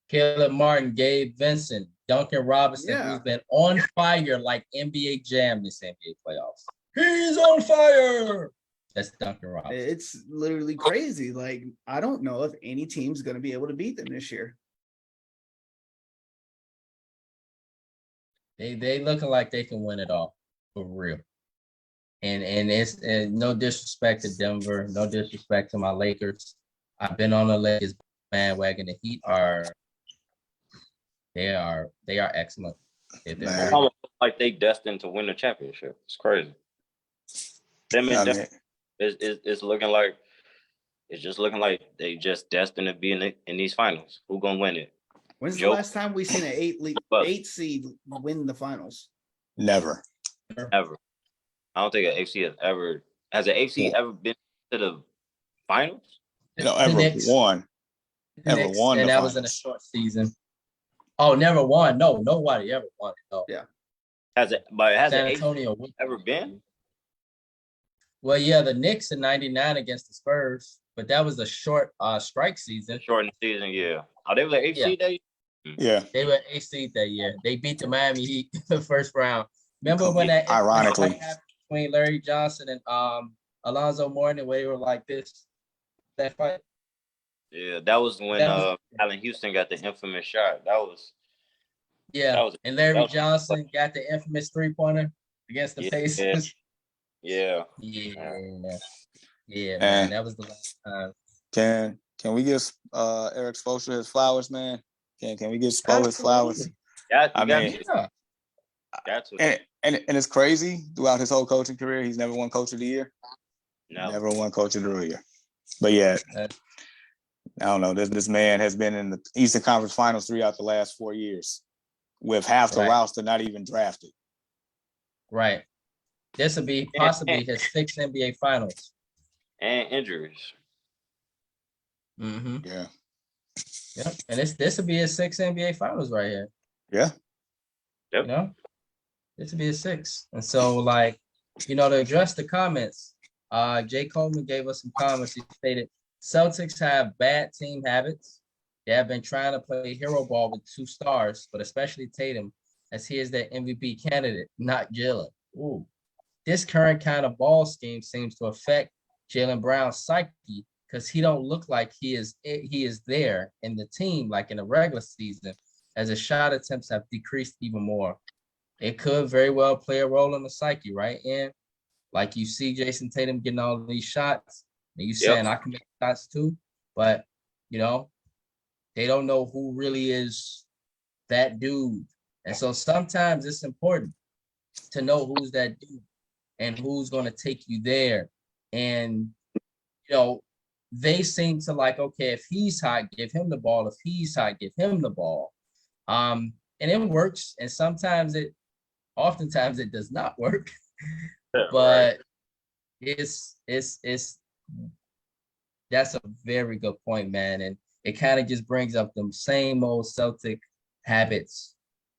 Caleb Martin, Gabe Vincent, Duncan Robinson, who's been on fire like NBA Jam this NBA playoffs. He's on fire. That's Duncan Robinson. It's literally crazy. Like, I don't know if any team's going to be able to beat them this year. They looking like they can win it all for real. And it's no disrespect to Denver, no disrespect to my Lakers. I've been on the Lakers bandwagon. The Heat are excellent. It's almost like they destined to win the championship. It's crazy. It's looking like they just destined to be in these finals. Who's gonna win it? When's the last time we seen an 8 seed win the finals? Never. Ever. I don't think an AFC has an AFC ever been to the finals? Ever won. Ever won. And that was in a short season. Oh, never won. No, nobody ever won it. No. Yeah. Has San Antonio ever been? Well, yeah, the Knicks in '99 against the Spurs, but that was a short strike season. Shortened season, yeah. Oh, they were the AFC that year? Yeah. They were AC that year. They beat the Miami Heat the first round. Remember when that ironically happened between Larry Johnson and Alonzo Mourning, where they were like this, that fight? Yeah, that was when Allen Houston got the infamous shot. And Larry Johnson got the infamous 3-pointer against the Pacers. Yeah, man, that was the last time. Can we give Eric Spoelstra his flowers, man? Can we give Spo his flowers? Yeah. And it's crazy. Throughout his whole coaching career, he's never won Coach of the Year. No. Never won Coach of the Year. But yeah, I don't know. This man has been in the Eastern Conference Finals 3 out the last 4 years, with half the roster not even drafted. Right. This will be possibly his 6th NBA Finals. And injuries. Mm-hmm. Yeah. Yep. And this will be his 6th NBA Finals right here. Yeah. Yep. You know, this will be his 6th. And so, like, to address the comments, Jay Coleman gave us some comments. He stated, Celtics have bad team habits. They have been trying to play hero ball with 2 stars, but especially Tatum, as he is their MVP candidate, not Jalen. Ooh. This current kind of ball scheme seems to affect Jaylen Brown's psyche because he don't look like he is there in the team like in the regular season, as his shot attempts have decreased even more. It could very well play a role in the psyche, right? And Like you see Jason Tatum getting all these shots, and you Yep. saying I can make shots too, but you know, they don't know who really is that dude. And so sometimes it's important to know who's that dude and who's going to take you there. And, they seem to like, okay, if he's hot, give him the ball. If he's hot, give him the ball. And it works. And oftentimes it does not work. But it's that's a very good point, man. And it kind of just brings up them same old Celtic habits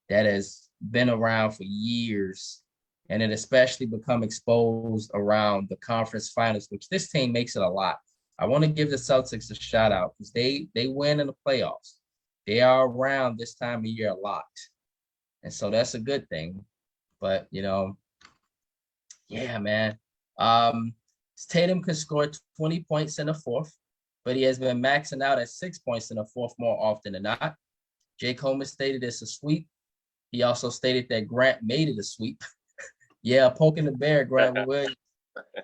that has been around for years. And it especially become exposed around the conference finals, which this team makes it a lot. I want to give the Celtics a shout out because they win in the playoffs. They are around this time of year a lot. And so that's a good thing. But, yeah, man. Tatum can score 20 points in the fourth, but he has been maxing out at 6 points in the fourth more often than not. Jay Coleman stated it's a sweep. He also stated that Grant made it a sweep. Yeah, poking the bear, Grant Williams,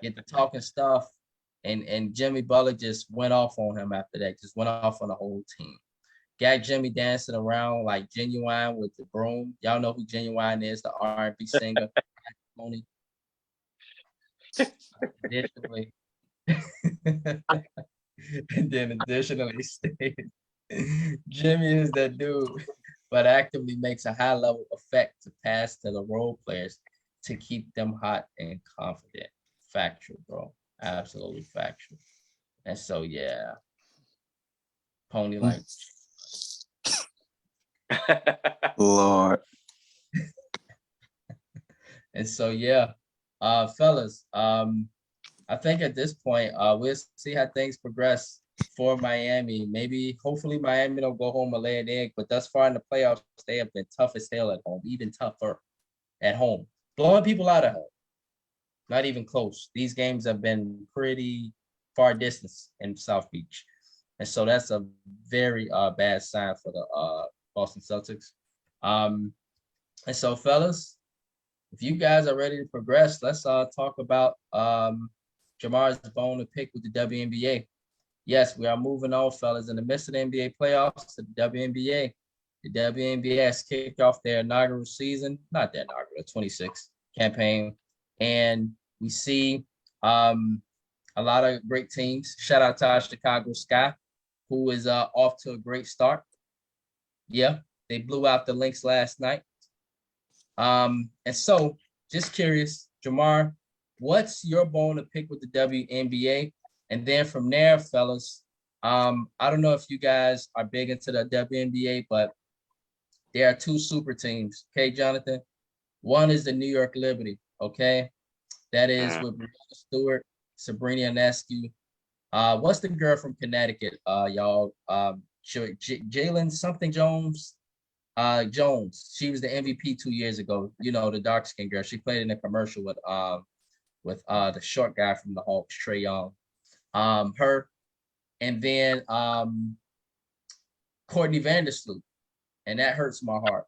get the talking stuff. And Jimmy Butler just went off on him after that, just went off on the whole team. Got Jimmy dancing around like Genuine with the broom. Y'all know who Genuine is, the R&B singer. Additionally, and then additionally stated, Jimmy is that dude, but actively makes a high level effect to pass to the role players to keep them hot and confident. Factual, bro. Absolutely factual. And so, yeah. Pony like. Lord. And so, yeah. Fellas, I think at this point, we'll see how things progress for Miami. Maybe, hopefully, Miami don't go home and lay an egg. But thus far in the playoffs, they have been tough as hell at home, even tougher at home. Blowing people out at home. Not even close. These games have been pretty far distance in South Beach. And so that's a very bad sign for the Boston Celtics. And so, fellas, if you guys are ready to progress, let's talk about Jamar's bone to pick with the WNBA. Yes, we are moving on, fellas. In the midst of the NBA playoffs, the WNBA has kicked off their inaugural season, not their inaugural, 26 campaign. And we see a lot of great teams. Shout out to our Chicago Sky, who is off to a great start. Yeah, they blew out the Lynx last night. And so, just curious, Jamar, what's your bone to pick with the WNBA? And then from there, fellas, I don't know if you guys are big into the WNBA, but there are two super teams. Okay, Jonathan? One is the New York Liberty, okay? That is with Brianna Stewart, Sabrina Ionescu. What's the girl from Connecticut, y'all? Jalen something Jones? Jones. She was the MVP 2 years ago. The dark-skinned girl. She played in a commercial with the short guy from the Hawks, Trae Young. Her. And then Courtney Vandersloot. And that hurts my heart.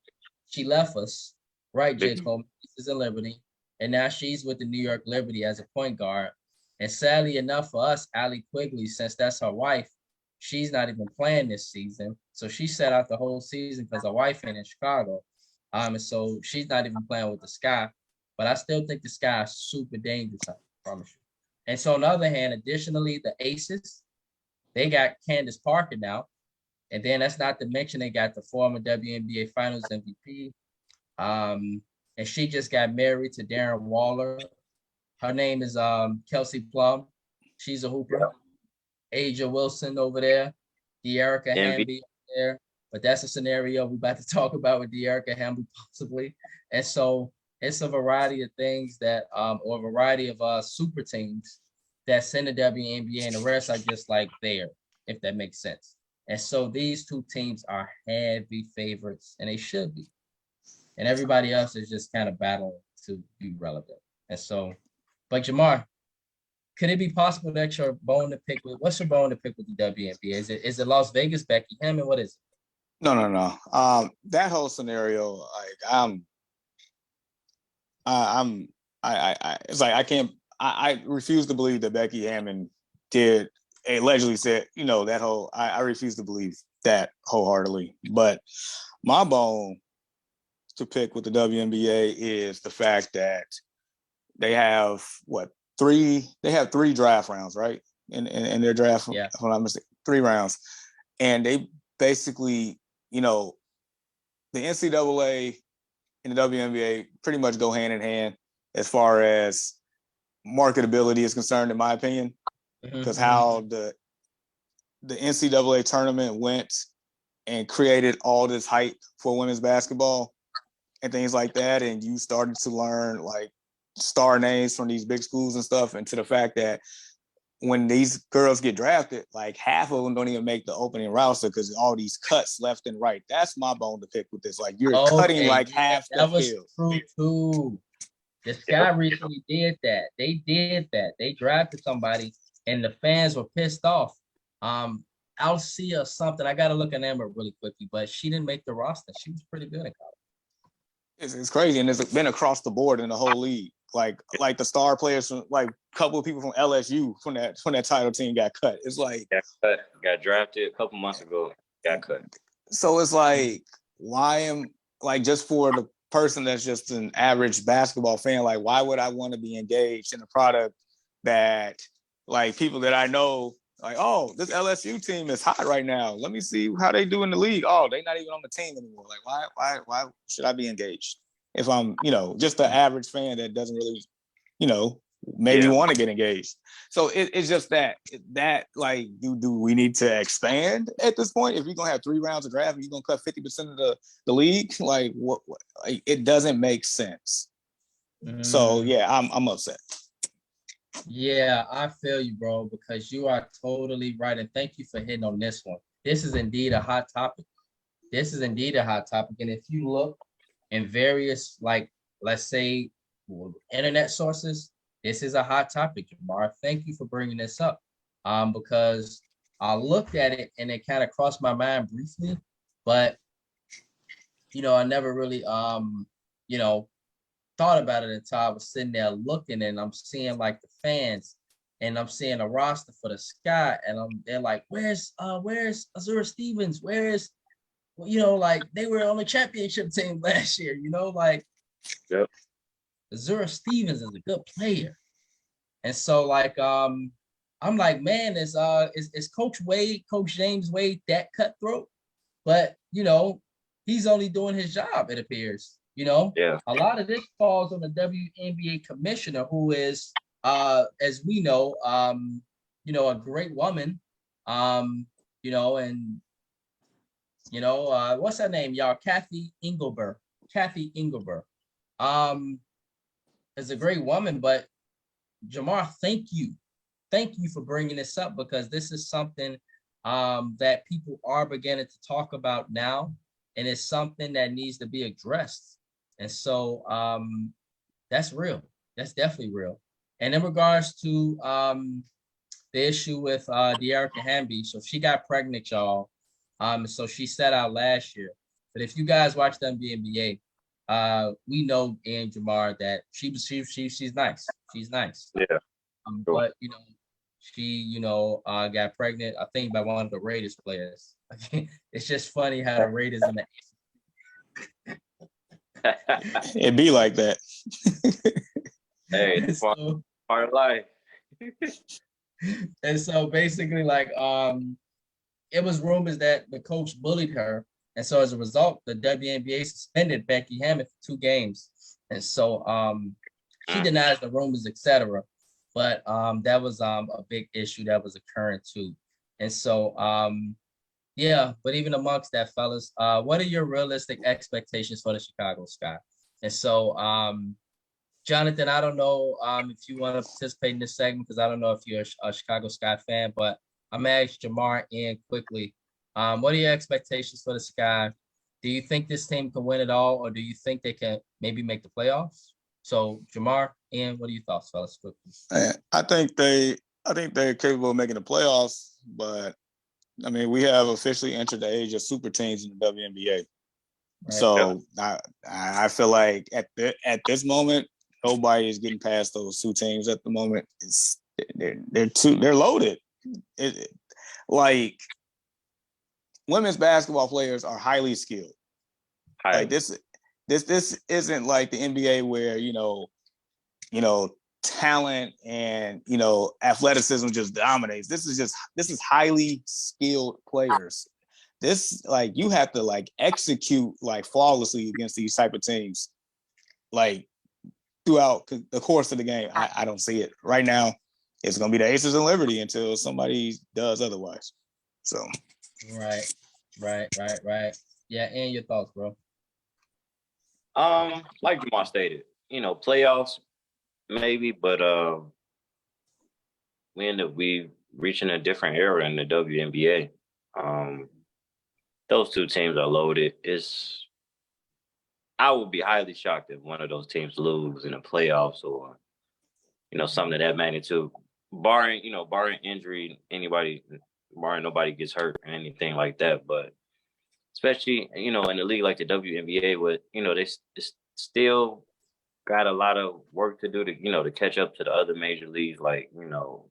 She left us, right, J. Cole? She's in Liberty. And now she's with the New York Liberty as a point guard. And sadly enough for us, Allie Quigley, since that's her wife, she's not even playing this season. So she sat out the whole season because her wife ain't in Chicago. And so she's not even playing with the Sky. But I still think the Sky is super dangerous, I promise you. And so on the other hand, additionally, the Aces, they got Candace Parker now. And then that's not to mention they got the former WNBA Finals MVP. And she just got married to Darren Waller. Her name is Kelsey Plum. She's a hooper. Aja Wilson over there. De'Erica Hamby over there. But that's a scenario we're about to talk about with De'Erica Hamby possibly. And so it's a variety of things that, or a variety of super teams that's in the WNBA, and the rest are just like there, if that makes sense. And so these two teams are heavy favorites, and they should be. And everybody else is just kind of battling to be relevant. And so, but Jamar, could it be possible that your bone to pick with, what's your bone to pick with the WNBA? Is it Las Vegas, Becky Hammond? What is it? No. That whole scenario, like it's like I can't. I refuse to believe that Becky Hammon did allegedly said, that whole, I refuse to believe that wholeheartedly. But my bone to pick with the WNBA is the fact that they have three draft rounds, right? In their draft, Yeah. if I'm not mistaken, 3 rounds. And they basically, the NCAA and the WNBA pretty much go hand in hand as far as marketability is concerned, in my opinion, because how the NCAA tournament went and created all this hype for women's basketball and things like that. And you started to learn like star names from these big schools and stuff. And to the fact that when these girls get drafted, like half of them don't even make the opening roster because all these cuts left and right. That's my bone to pick with this. Like you're cutting like half the field. That was true too. This guy recently did that. They did that. They drafted somebody and the fans were pissed off. Alcia or something. I got to look at Amber really quickly, but she didn't make the roster. She was pretty good in college. It's crazy, and it's been across the board in the whole league. Like the star players, from, like a couple of people from LSU from that title team got cut. It's like got drafted a couple months ago, got cut. So it's like, why am like just for the person that's just an average basketball fan, like why would I want to be engaged in a product that like people that I know, like, oh, this LSU team is hot right now. Let me see how they do in the league. Oh, they're not even on the team anymore. Like, why should I be engaged if I'm, just the average fan that doesn't really, maybe want to get engaged. So it's just that like, do we need to expand at this point? If you're gonna have 3 rounds of draft and you're gonna cut 50% of the league, like what like, it doesn't make sense. So yeah, I'm upset. Yeah, I feel you, bro, because you are totally right. And thank you for hitting on this one. This is indeed a hot topic. And if you look in various, like, let's say, internet sources, this is a hot topic, Jamar. Thank you for bringing this up. Because I looked at it and it kind of crossed my mind briefly, but, I never really, thought about it until I was sitting there looking and I'm seeing like the fans and I'm seeing a roster for the Sky and they're like, where's Azura Stevens? Where's, like they were on the championship team last year, like yep. Azura Stevens is a good player. And so like, I'm like, man, is Coach James Wade that cutthroat? But, he's only doing his job, it appears. Yeah. A lot of this falls on the WNBA commissioner, who is, as we know, a great woman, and what's her name, y'all? Kathy Engelberg. Is a great woman, but Jamar, thank you for bringing this up because this is something that people are beginning to talk about now, and it's something that needs to be addressed. And so that's real. That's definitely real. And in regards to the issue with De'Arica Hamby, so she got pregnant, y'all. So she sat out last year. But if you guys watch the NBA, we know Ann Jamar that she's nice. She's nice. Yeah. But she got pregnant, I think, by one of the Raiders players. It's just funny how the Raiders in the It'd be like that. Hey, it's part of life. And so basically, like, it was rumors that the coach bullied her. And so as a result, the WNBA suspended Becky Hammon for 2 games. And so she denies the rumors, etc. But that was a big issue that was occurring too. And so yeah, but even amongst that, fellas, what are your realistic expectations for the Chicago Sky? And so, Jonathan, I don't know if you want to participate in this segment because I don't know if you're a Chicago Sky fan, but I'm going to ask Jamar in quickly. What are your expectations for the Sky? Do you think this team can win it all, or do you think they can maybe make the playoffs? So, Jamar, Ian, what are your thoughts, fellas? Quickly. I think they're capable of making the playoffs, but I mean, we have officially entered the age of super teams in the WNBA. Right. So I feel like at this moment, nobody is getting past those two teams at the moment. They're loaded. Like women's basketball players are highly skilled. Like this isn't like the NBA where talent and athleticism just dominates. This is highly skilled players. This like you have to like execute like flawlessly against these type of teams like throughout the course of the game. I don't see it right now. It's gonna be the Aces and Liberty until somebody does otherwise. So Right. Yeah, and your thoughts, bro. Like Jamal stated, playoffs maybe, but we reaching a different era in the WNBA. Those two teams are loaded. I would be highly shocked if one of those teams lose in the playoffs or something of that magnitude. Barring injury, barring nobody gets hurt or anything like that. But especially, in a league like the WNBA, with they still got a lot of work to do to catch up to the other major leagues like the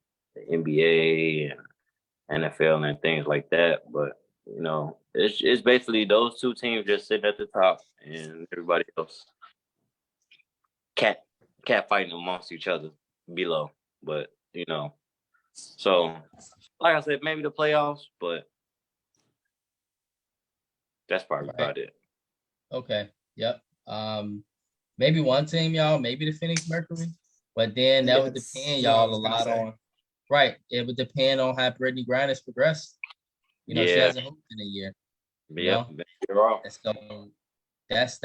NBA and NFL and things like that. But it's basically those two teams just sitting at the top and everybody else cat fighting amongst each other below. But so like I said, maybe the playoffs, but that's probably about it. Okay. Yep. Maybe one team, y'all, maybe the Phoenix Mercury, but then that would depend, y'all, a lot on. Right. It would depend on how Brittany Griner's progressed. She hasn't hooped in a year. Yeah, you're wrong. So that's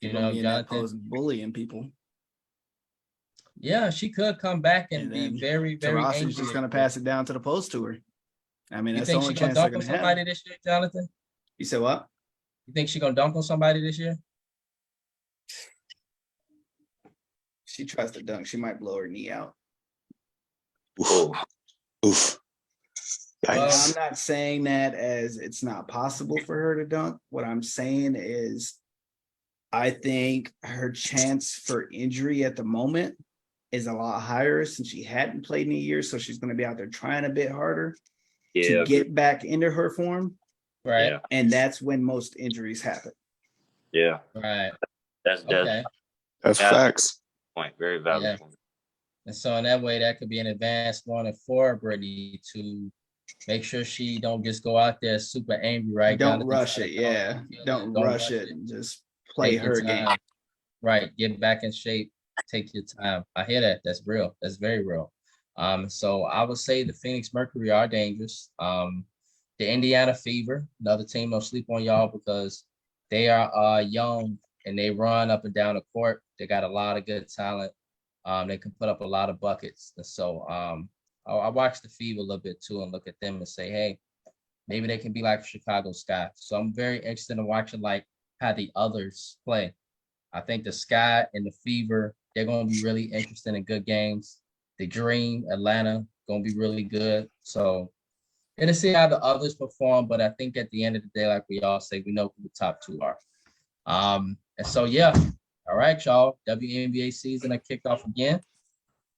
Jonathan bullying people. Yeah, she could come back and be very, very angry. She's just gonna pass it down to the post to her. I mean, You that's the think only she's gonna chance they're dunk on gonna somebody have. this year, Jonathan? You said what? You think she's gonna dunk on somebody this year? She tries to dunk, she might blow her knee out. Oof. I'm not saying that as it's not possible for her to dunk. What I'm saying is I think her chance for injury at the moment is a lot higher since she hadn't played in a year. So she's going to be out there trying a bit harder to get back into her form. Right. And that's when most injuries happen. Yeah. Right. That's facts. Point. Very valid point. And so in that way, that could be an advanced warning for Brittany to make sure she don't just go out there super angry, right? Don't rush it. Yeah. Don't rush it and just play her game. Right. Get back in shape. Take your time. I hear that. That's real. That's very real. So I would say the Phoenix Mercury are dangerous. The Indiana Fever, another team, don't sleep on y'all because they are young and they run up and down the court. They got a lot of good talent. They can put up a lot of buckets. And so I watch the Fever a little bit too and look at them and say, hey, maybe they can be like Chicago Sky. So I'm very interested in watching like how the others play. I think the Sky and the Fever, they're going to be really interesting in good games. The Dream, Atlanta, going to be really good. So it'll see how the others perform, but I think at the end of the day, like we all say, we know who the top two are. And so, yeah. All right, y'all. WNBA season kicked off again.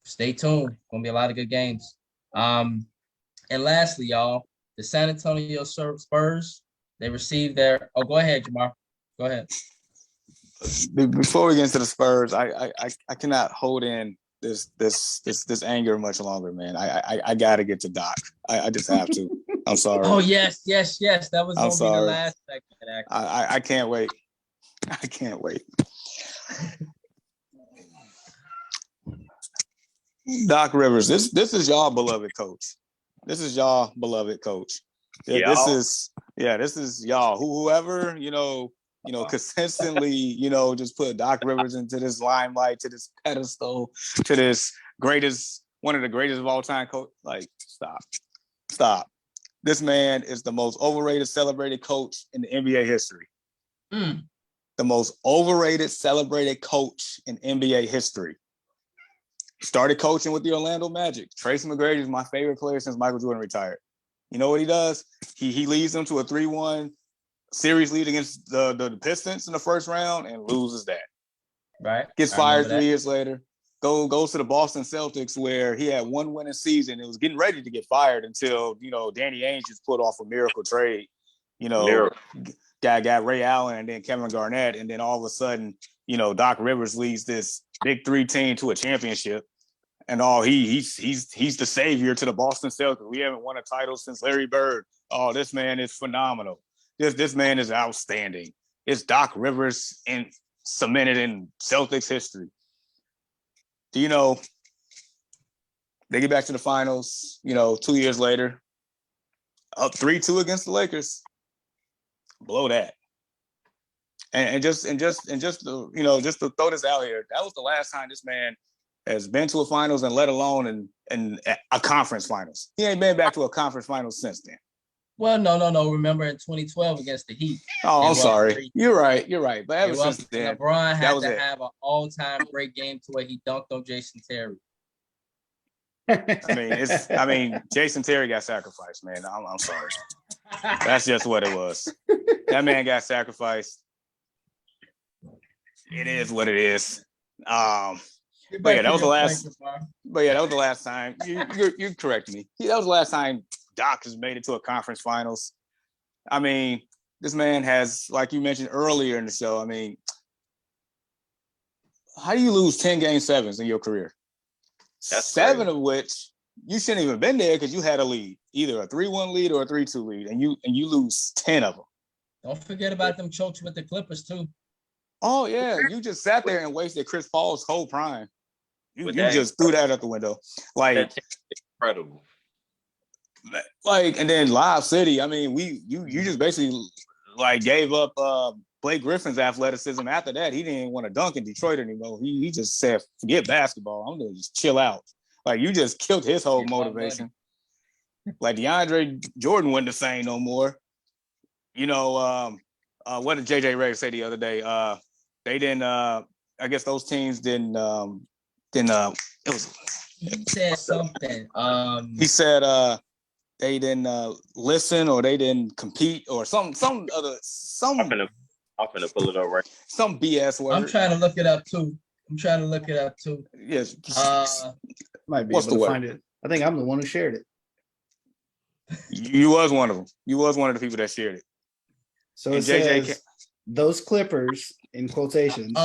Stay tuned. Going to be a lot of good games. And lastly, y'all, the San Antonio Spurs, they received their – oh, go ahead, Jamar. Go ahead. Before we get into the Spurs, I cannot hold in this anger much longer, man. I gotta get to Doc. I just have to. I'm sorry. Oh yes. That was gonna be the last segment. I can't wait. I can't wait. Doc Rivers, this is y'all beloved coach. This is y'all beloved coach. This is y'all. Whoever consistently, just put Doc Rivers into this limelight, to this pedestal, to this one of the greatest of all time coach. Like, stop. This man is the most overrated, celebrated coach in the NBA history. The most overrated, celebrated coach in NBA history. Started coaching with the Orlando Magic. Tracy McGrady is my favorite player since Michael Jordan retired. You know what he does? He leads them to a 3-1 series lead against the Pistons in the first round and loses that. Right. Gets I fired remember 3 that. years later. Goes to the Boston Celtics where he had one winning season. It was getting ready to get fired until, Danny Ainge just put off a miracle trade. Miracle. Got Ray Allen and then Kevin Garnett. And then all of a sudden, Doc Rivers leads this big three team to a championship. And he's the savior to the Boston Celtics. We haven't won a title since Larry Bird. Oh, this man is phenomenal. This man is outstanding. It's Doc Rivers and cemented in Celtics history. They get back to the finals, 2 years later, up 3-2 against the Lakers. Blow that. And just to, just to throw this out here, that was the last time this man has been to a finals and let alone in a conference finals. He ain't been back to a conference finals since then. Well, no. Remember in 2012 against the Heat. Oh, I'm sorry. You're right. But ever since then, LeBron had to have an all-time great game to where he dunked on Jason Terry. I mean, Jason Terry got sacrificed, man. I'm sorry. That's just what it was. That man got sacrificed. It is what it is. But yeah, that was the last. But yeah, that was the last time. You're correcting me. That was the last time Doc has made it to a conference finals. I mean, this man has, like you mentioned earlier in the show. I mean, how do you lose 10 game sevens in your career? That's 7 crazy. Of which you shouldn't even been there because you had a lead, either a 3-1 lead or a 3-2 lead, and you lose 10 of them. Don't forget about them chokes with the Clippers too. Oh yeah, you just sat there and wasted Chris Paul's whole prime. You just threw that out the window. Like, that's incredible. Like, and then Live City, I mean, you just basically like gave up Blake Griffin's athleticism. After that, he didn't want to dunk in Detroit anymore. He just said, forget basketball. I'm gonna just chill out. Like, you just killed his whole motivation. Like, DeAndre Jordan wasn't the same no more. What did JJ Redick say the other day? They didn't I guess those teams didn't it was he said something. He said they didn't listen, or they didn't compete, or some other. I'm gonna pull it up right. Some BS word. I'm trying to look it up too. Yes. Might be able to find it. I think I'm the one who shared it. You was one of them. You was one of the people that shared it. So it says those Clippers, in quotations,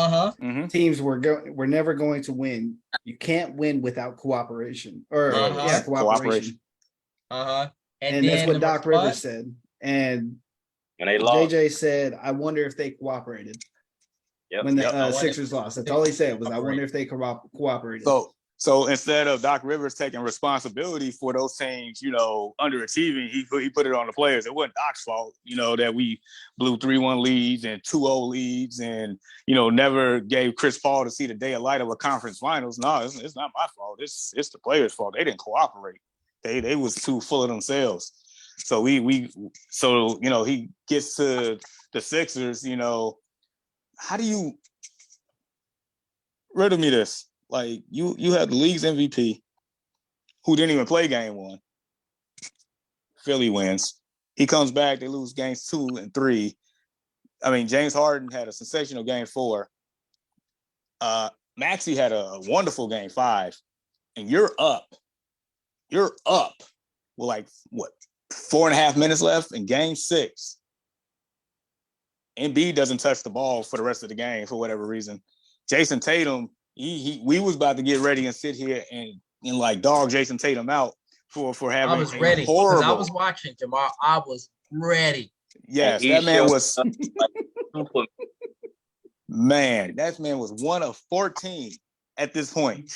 teams were never going to win. You can't win without cooperation. Or cooperation. And that's what Doc Rivers said. And they lost, JJ said, I wonder if they cooperated. When the Sixers lost. That's all he said was, I wonder if they cooperated. So instead of Doc Rivers taking responsibility for those teams, underachieving, he put it on the players. It wasn't Doc's fault, that we blew 3-1 leads and 2-0 leads and, never gave Chris Paul to see the day of light of a conference finals. No, it's not my fault. It's the players' fault. They didn't cooperate. They was too full of themselves. So he gets to the Sixers, how do you riddle me this? Like, you had the league's MVP who didn't even play game 1. Philly wins. He comes back, they lose games 2 and 3. I mean, James Harden had a sensational game 4. Maxey had a wonderful game 5. And you're up with 4.5 minutes left in game 6. Embiid doesn't touch the ball for the rest of the game for whatever reason. Jason Tatum, we was about to get ready and sit here and like dog Jason Tatum out for having. I was ready because I was watching, Jamal. I was ready. Yes, that man was. Man, that man was 1 of 14 at this point.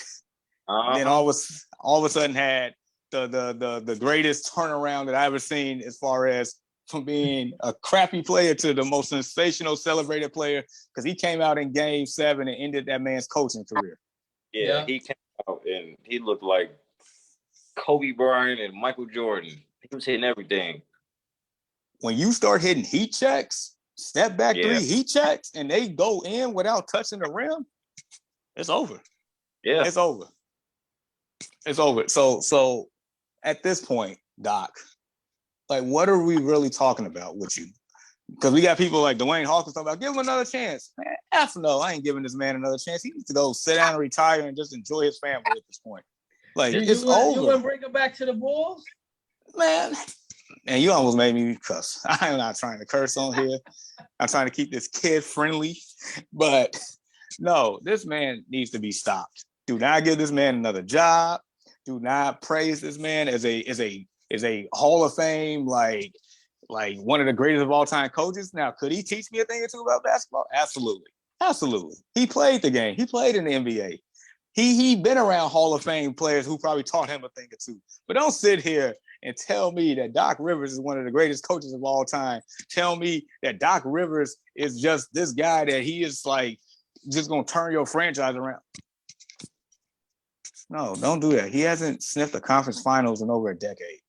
Then all of a sudden had the greatest turnaround that I ever seen, as far as from being a crappy player to the most sensational celebrated player, because he came out in game 7 and ended that man's coaching career. Yeah, he came out and he looked like Kobe Bryant and Michael Jordan. He was hitting everything. When you start hitting heat checks, step back 3 heat checks, and they go in without touching the rim, it's over. Yeah. It's over. So at this point, Doc, like, what are we really talking about with you? because we got people like Dwayne Hawkins talking about give him another chance. Man, F no, I ain't giving this man another chance. He needs to go sit down and retire and just enjoy his family at this point. Like it's over. You wouldn't bring him back to the Bulls, man. And you almost made me cuss. I'm not trying to curse on here. I'm trying to keep this kid friendly, but no, this man needs to be stopped. Do not give this man another job. Do not praise this man as a Hall of Fame, like one of the greatest of all time coaches. Now, could he teach me a thing or two about basketball? Absolutely. Absolutely. He played the game. He played in the NBA. He been around Hall of Fame players who probably taught him a thing or two. But don't sit here and tell me that Doc Rivers is one of the greatest coaches of all time. Tell me that Doc Rivers is just this guy that he is like just going to turn your franchise around. No, don't do that. He hasn't sniffed the conference finals in over a decade.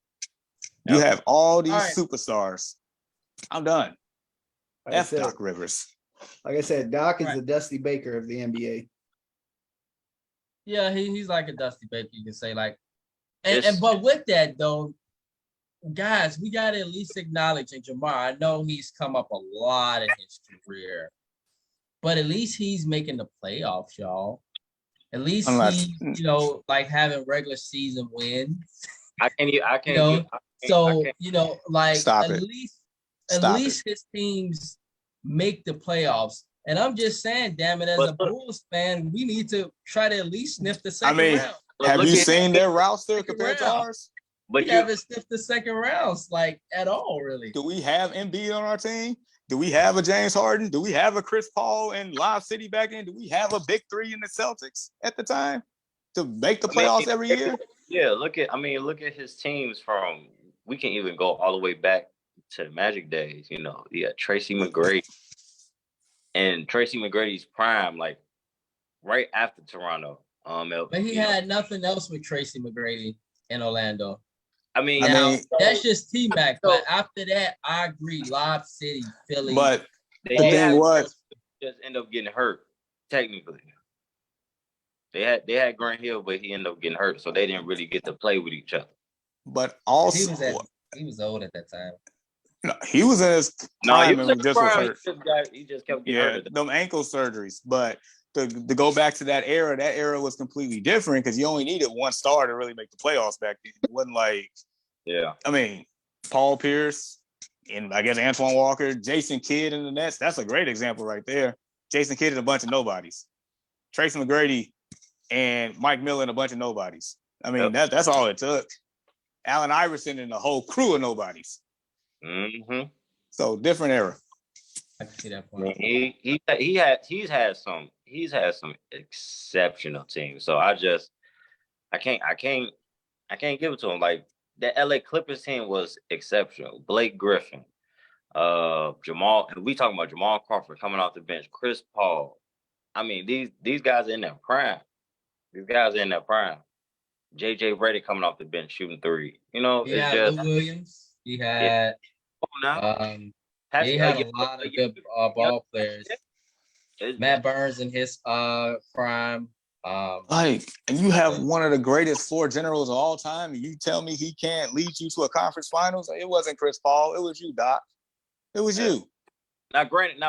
You have all these superstars. I'm done. F Doc Rivers. Like I said, Doc is the Dusty Baker of the NBA. Yeah, he's like a Dusty Baker, you can say. Like, and but with that though, guys, we gotta at least acknowledge, and Jamar, I know he's come up a lot in his career, but at least he's making the playoffs, y'all. At least he's, like having regular season wins. I can't. Like at least his teams make the playoffs. And I'm just saying, damn it, as a Bulls fan, we need to try to at least sniff the second round. Have you seen their roster compared to ours? But we haven't sniffed the second rounds like at all, really. Do we have Embiid on our team? Do we have a James Harden? Do we have a Chris Paul in Lob City back then? Do we have a big three in the Celtics at the time to make the playoffs every year? Yeah, look at his teams from. We can even go all the way back to the Magic days. You got Tracy McGrady. And Tracy McGrady's prime, like right after Toronto. But he had nothing else with Tracy McGrady in Orlando. That's just T-Mac. But after that, I agree. Lob City, Philly. But the thing was, just end up getting hurt. Technically, they had Grant Hill, but he ended up getting hurt, so they didn't really get to play with each other. But also, he was old at that time. No, he was in his prime and just was hurt. He just kept getting hurt. Them ankle surgeries. But to go back to that era was completely different because you only needed one star to really make the playoffs back then. It wasn't like, Paul Pierce and I guess Antoine Walker, Jason Kidd in the Nets. That's a great example right there. Jason Kidd and a bunch of nobodies. Tracy McGrady and Mike Miller and a bunch of nobodies. That's all it took. Allen Iverson and a whole crew of nobodies. Mm-hmm. So different era. I can see that point. He's had some exceptional teams. So I can't give it to him. Like the LA Clippers team was exceptional. Blake Griffin, Jamal, and we talking about Jamal Crawford coming off the bench, Chris Paul. These guys are in their prime. JJ Redick coming off the bench shooting three. Lou Williams. He had. He had a lot of good ball players. Matt Burns in his prime. And you have one of the greatest floor generals of all time, and you tell me he can't lead you to a conference finals? It wasn't Chris Paul. It was you, Doc. It was you. Now, granted,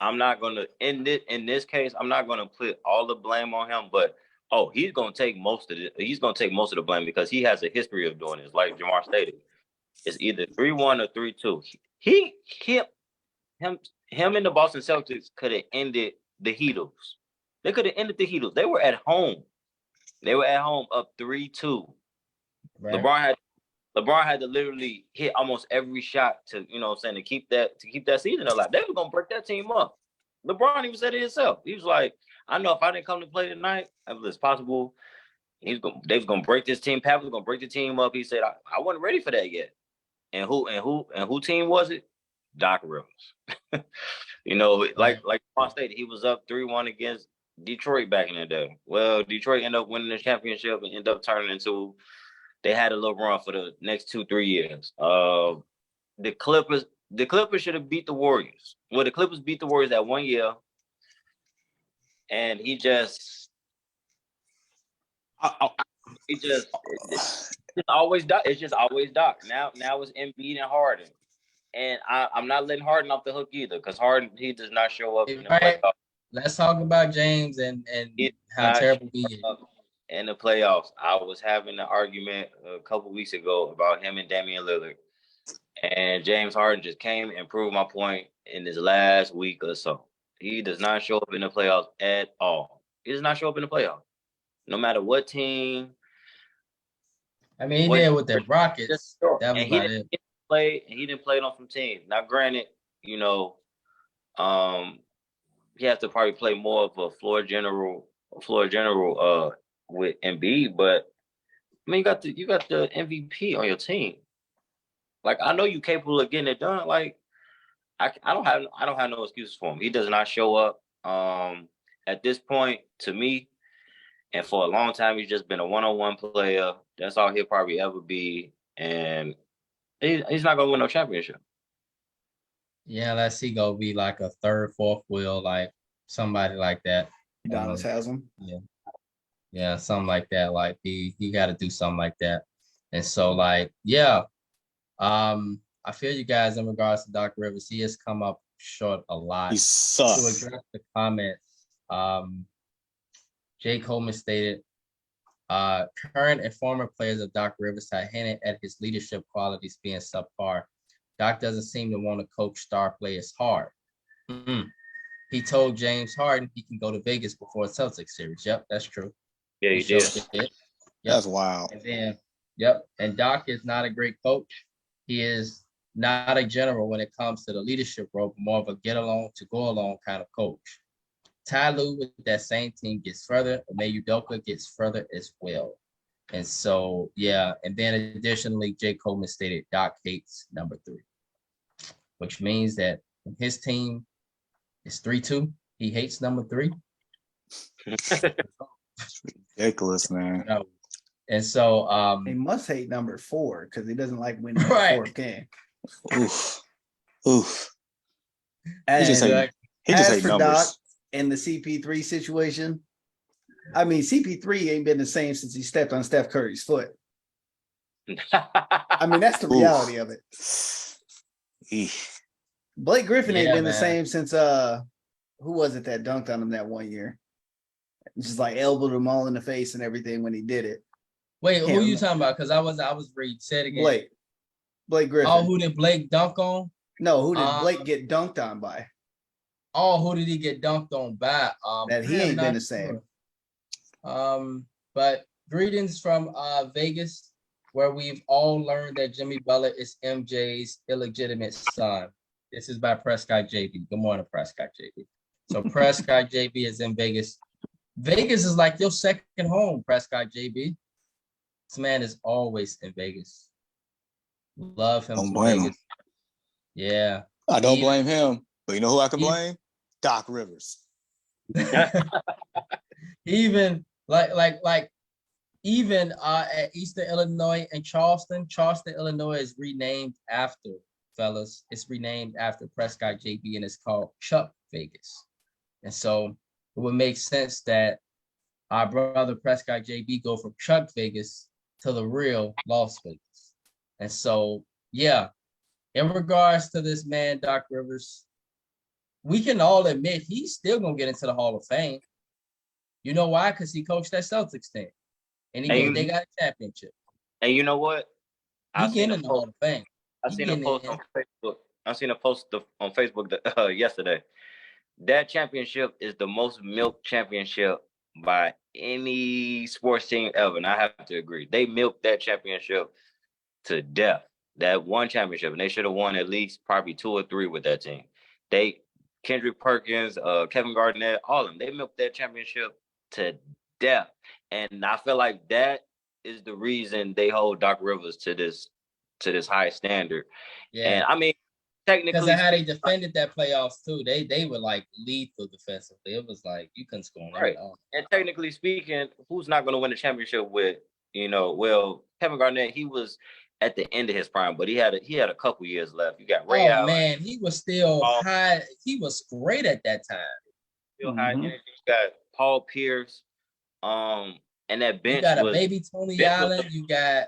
I'm not gonna in this case. I'm not gonna put all the blame on him, but he's gonna take most of it. He's gonna take most of the blame because he has a history of doing this. Like Jamar stated, it's either 3-1 or 3-2. Him and the Boston Celtics could have ended the Heatles. They could have ended the Heatles. They were at home. Up 3-2. Right. LeBron had to literally hit almost every shot to keep that season alive. They were gonna break that team up. LeBron even said it himself. He was like, I know if I didn't come to play tonight, if it's possible, they was gonna break this team. Pat was gonna break the team up. He said, I wasn't ready for that yet. And who team was it? Doc Rivers. Like Ron stated, he was up 3-1 against Detroit back in the day. Well, Detroit ended up winning the championship and ended up turning into. They had a little run for the next 2-3 years. The Clippers should have beat the Warriors. Well, the Clippers beat the Warriors that 1 year, and he just It's always Doc. It's just always Doc. Now it's Embiid and Harden. And I'm not letting Harden off the hook either, because Harden, he does not show up in the playoffs. Let's talk about James and how terrible he is. In the playoffs. I was having an argument a couple weeks ago about him and Damian Lillard. And James Harden just came and proved my point in this last week or so. He does not show up in the playoffs at all. He does not show up in the playoffs. No matter what team. I mean, he did with the Rockets. That was about it. He didn't play on some teams. Now, granted, he has to probably play more of a floor general with Embiid, but I mean, you got the MVP on your team. Like, I know you're capable of getting it done. Like, I don't have no excuses for him. He does not show up. At this point, to me, and for a long time, he's just been a one-on-one player. That's all he'll probably ever be, and he's not gonna win no championship. Yeah, unless he go be like a third, fourth wheel, like somebody like that. Udonis has him. Yeah, something like that. Like he got to do something like that. And so, like, yeah, I feel you guys in regards to Doc Rivers. He has come up short a lot. He sucks. To address the comments, Jay Coleman stated, current and former players of Doc Rivers have hinted at his leadership qualities being subpar. Doc doesn't seem to want to coach star players hard. He told James Harden he can go to Vegas before a Celtics series. Yep, that's true. Yeah, he did. Yep. That's wild. And then, and Doc is not a great coach. He is not a general when it comes to the leadership role, but more of a get along to go along kind of coach. Ty Lue with that same team gets further. Ime Udoka gets further as well. And so, yeah. And then additionally, Jay Coleman stated Doc hates number 3, which means that his team is 3-2. He hates number 3. It's ridiculous, man. And so he must hate number 4 because he doesn't like winning the 4th game. Oof. And he just hate numbers. Doc and the CP3 situation, I mean, CP3 ain't been the same since he stepped on Steph Curry's foot. I mean, that's the reality of it. Blake Griffin ain't been the same since who was it that dunked on him that one year? Just like elbowed him all in the face and everything when he did it. Wait, who are you talking about? Because I was reading. Say it again. Blake Griffin. Oh, who did Blake dunk on? No, who did Blake get dunked on by? Oh, who did he get dunked on by? That he ain't been the same. But greetings from Vegas, where we've all learned that Jimmy Butler is MJ's illegitimate son. This is by Prescott JB. Good morning, Prescott JB. So Prescott JB is in Vegas. Vegas is like your second home, Prescott JB. This man is always in Vegas. Love him. Don't blame him. Yeah. I don't blame him. But you know who I can blame? Doc Rivers. Even even at Eastern Illinois and Charleston, Illinois is renamed after, fellas. It's renamed after Prescott JB and it's called Chuck Vegas. And so it would make sense that our brother Prescott JB go from Chuck Vegas to the real Las Vegas. And so, yeah, in regards to this man, Doc Rivers, we can all admit he's still going to get into the Hall of Fame. You know why? Because he coached that Celtics team. And they got a championship. And you know what? He getting in the Hall of Fame. I seen a post on Facebook. I seen a post on Facebook yesterday. That championship is the most milked championship by any sports team ever. And I have to agree. They milked that championship to death. That one championship. And they should have won at least probably 2 or 3 with that team. Kendrick Perkins, Kevin Garnett, all of them, they milked that championship to death. And I feel like that is the reason they hold Doc Rivers to this high standard. Yeah. And I mean, technically, because of how they defended that playoffs too, they were like lethal defensively. It was like you couldn't score on it. And technically speaking, who's not going to win the championship with? Well, Kevin Garnett, he was at the end of his prime, but he had a couple years left. You got Ray Allen. Man, he was still high. He was great at that time. Still high energy. You got Paul Pierce. And that bench. You got a baby Tony Allen. You got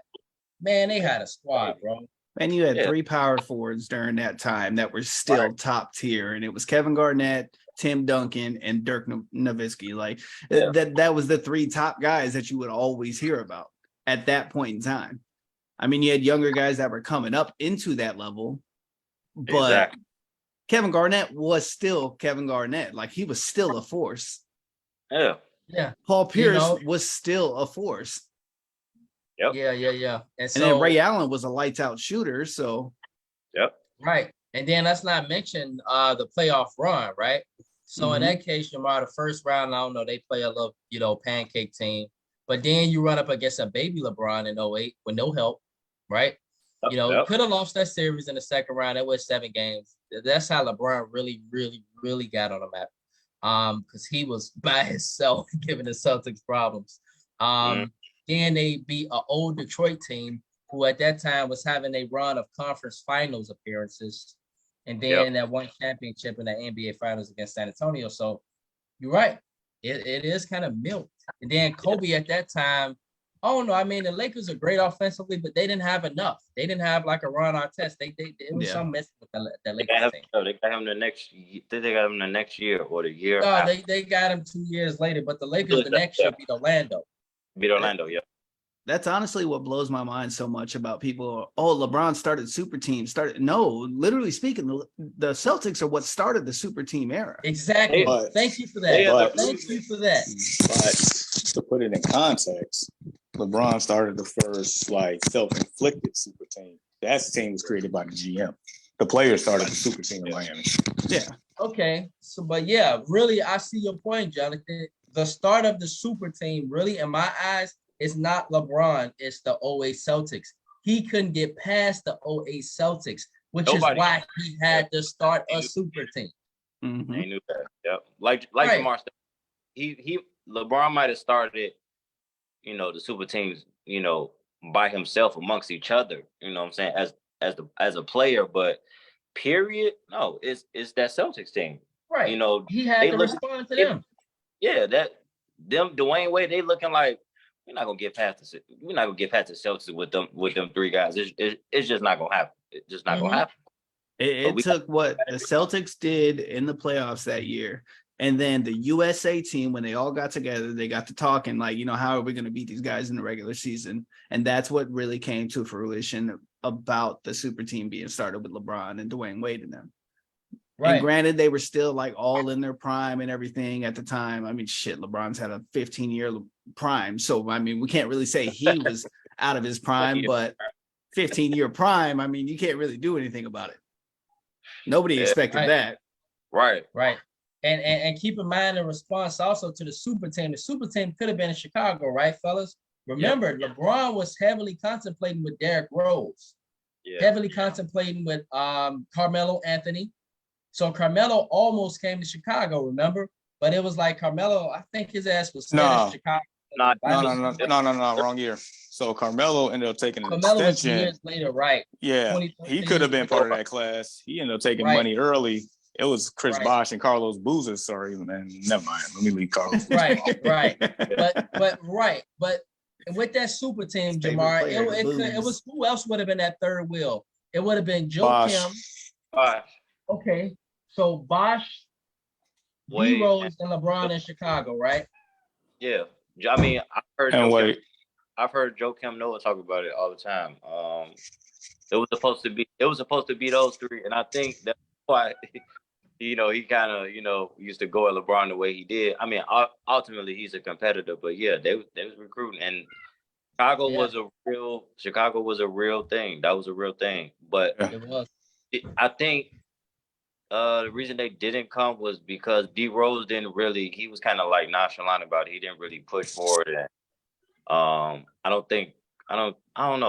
man, they had a squad, bro. And you had 3 power forwards during that time that were still top tier, and it was Kevin Garnett, Tim Duncan, and Dirk Nowitzki. Like that was the 3 top guys that you would always hear about at that point in time. I mean, you had younger guys that were coming up into that level, but Kevin Garnett was still Kevin Garnett. Like, he was still a force. Yeah. Paul Pierce was still a force. Yep. Yeah. And then Ray Allen was a lights out shooter. So, right. And then let's not mention the playoff run, right? So in that case, Jamar, the first round, I don't know, they play a little, pancake team. But then you run up against a baby LeBron in 08 with no help, right? Could have lost that series in the second round. It was 7 games. That's how LeBron really, really, really got on the map. Because he was by himself giving the Celtics problems. Then they beat an old Detroit team who at that time was having a run of conference finals appearances. And then that one championship in the NBA finals against San Antonio. So you're right. It is kind of milked. And then Kobe at that time, I mean, the Lakers are great offensively, but they didn't have enough. They didn't have like a Ron Artest. It was some messing with the Lakers team. They got him the next. They got him the next year or the year. No, they got him 2 years later. But the Lakers the next year beat Orlando. That's honestly what blows my mind so much about people. Oh, LeBron started super team. No, literally speaking, the Celtics are what started the super team era. Exactly. Thank you for that. Thank you for that. But to put it in context, LeBron started the first self-inflicted super team. That team was created by the GM. The players started the super team in Miami. Yeah. Okay. So, but really, I see your point, Jonathan. The start of the super team, really, in my eyes, it's not LeBron, it's the 08 Celtics. He couldn't get past the 08 Celtics, which is why he had to start a super team. Mm-hmm. They knew that. Yep. Like Jamar said, LeBron might have started, the super teams, by himself amongst each other, you know what I'm saying, as a player, but period, no, it's that Celtics team. Right. He had to respond to them. Yeah, them Dwayne Wade, they looking like we're not gonna get past the Celtics with them 3 guys. It's just not gonna happen. It's just not gonna happen. It took what the Celtics did in the playoffs that year, and then the USA team, when they all got together, they got to talking how are we going to beat these guys in the regular season, and that's what really came to fruition about the super team being started with LeBron and Dwayne Wade and them. Right. And granted, they were still all in their prime and everything at the time. I mean, LeBron's had a 15-year prime. So, I mean, we can't really say he was out of his prime, but 15-year prime, I mean, you can't really do anything about it. Nobody expected that. Right. And keep in mind in response also to the super team. The super team could have been in Chicago, right, fellas? Remember, LeBron was heavily contemplating with Derrick Rose. Heavily contemplating with Carmelo Anthony. So Carmelo almost came to Chicago, remember? But it was like Carmelo, I think his ass was still in Chicago. No, wrong year. So Carmelo ended up taking an extension. Was years later, right? Yeah, he could have been part of that class. He ended up taking money early. It was Chris Bosh and Carlos Boozer. Sorry, man. Never mind. Let me leave Carlos. Right. But with that super team, Jamar, it was who else would have been that third wheel? It would have been Joe Kim. Okay, so Bosh, D Rose, and LeBron in Chicago, right? Yeah, I mean, I've heard Joe Kim Noah talk about it all the time. It was supposed to be those 3, and I think that's why he kind of used to go at LeBron the way he did. I mean, ultimately he's a competitor, but they was recruiting, and Chicago was a real thing. That was a real thing, but it was. I think. The reason they didn't come was because D Rose he was kind of nonchalant about it. He didn't really push forward. And I don't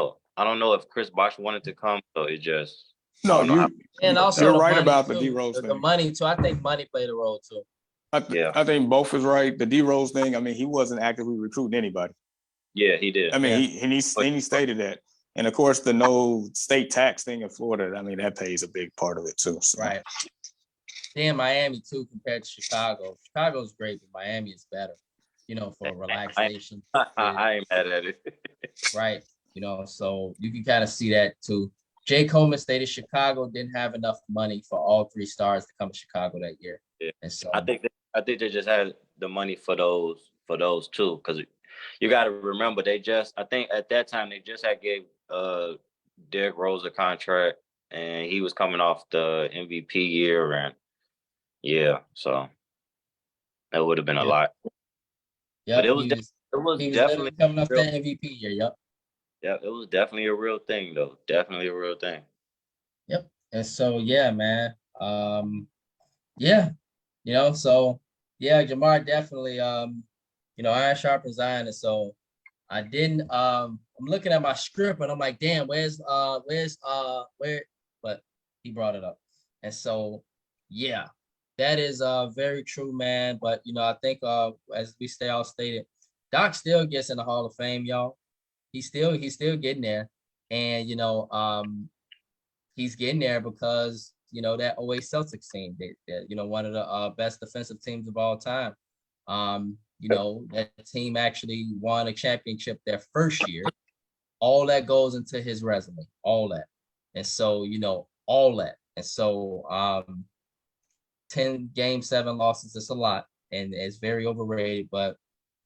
know if Chris Bosh wanted to come. So it just, and also you're right about the D Rose thing. The money too. I think money played a role too. I think both is right. The D Rose thing, I mean, he wasn't actively recruiting anybody. Yeah, he did. I mean, he stated that. And of course, the no state tax thing in Florida, I mean, that plays a big part of it too. So. Right. Then Miami too, compared to Chicago. Chicago's great, but Miami is better, for relaxation. I ain't mad at it. Right. So you can kind of see that too. Jay Coleman stated Chicago didn't have enough money for all 3 stars to come to Chicago that year. Yeah. And so I think they just had the money for those too, because you got to remember I think at that time they just had gave Derrick Rose a contract, and he was coming off the MVP year, and yeah, so that would have been a lot. But yep, it was he was definitely literally coming off real, that MVP year. Yep. yeah, it was definitely a real thing though. Definitely a real thing. Yep. And so yeah, man. Yeah, so yeah, Jamar definitely iron sharpens iron. And so I didn't I'm looking at my script and I'm like, damn, where but he brought it up. And so yeah, that is very true, man. But I think as we stay all stated, Doc still gets in the Hall of Fame, y'all. He's still getting there. And he's getting there because that '08 Celtics team, one of the best defensive teams of all time. That team actually won a championship their first year. All that goes into his resume, all that. And so, all that. And so 10 game 7 losses is a lot and it's very overrated, but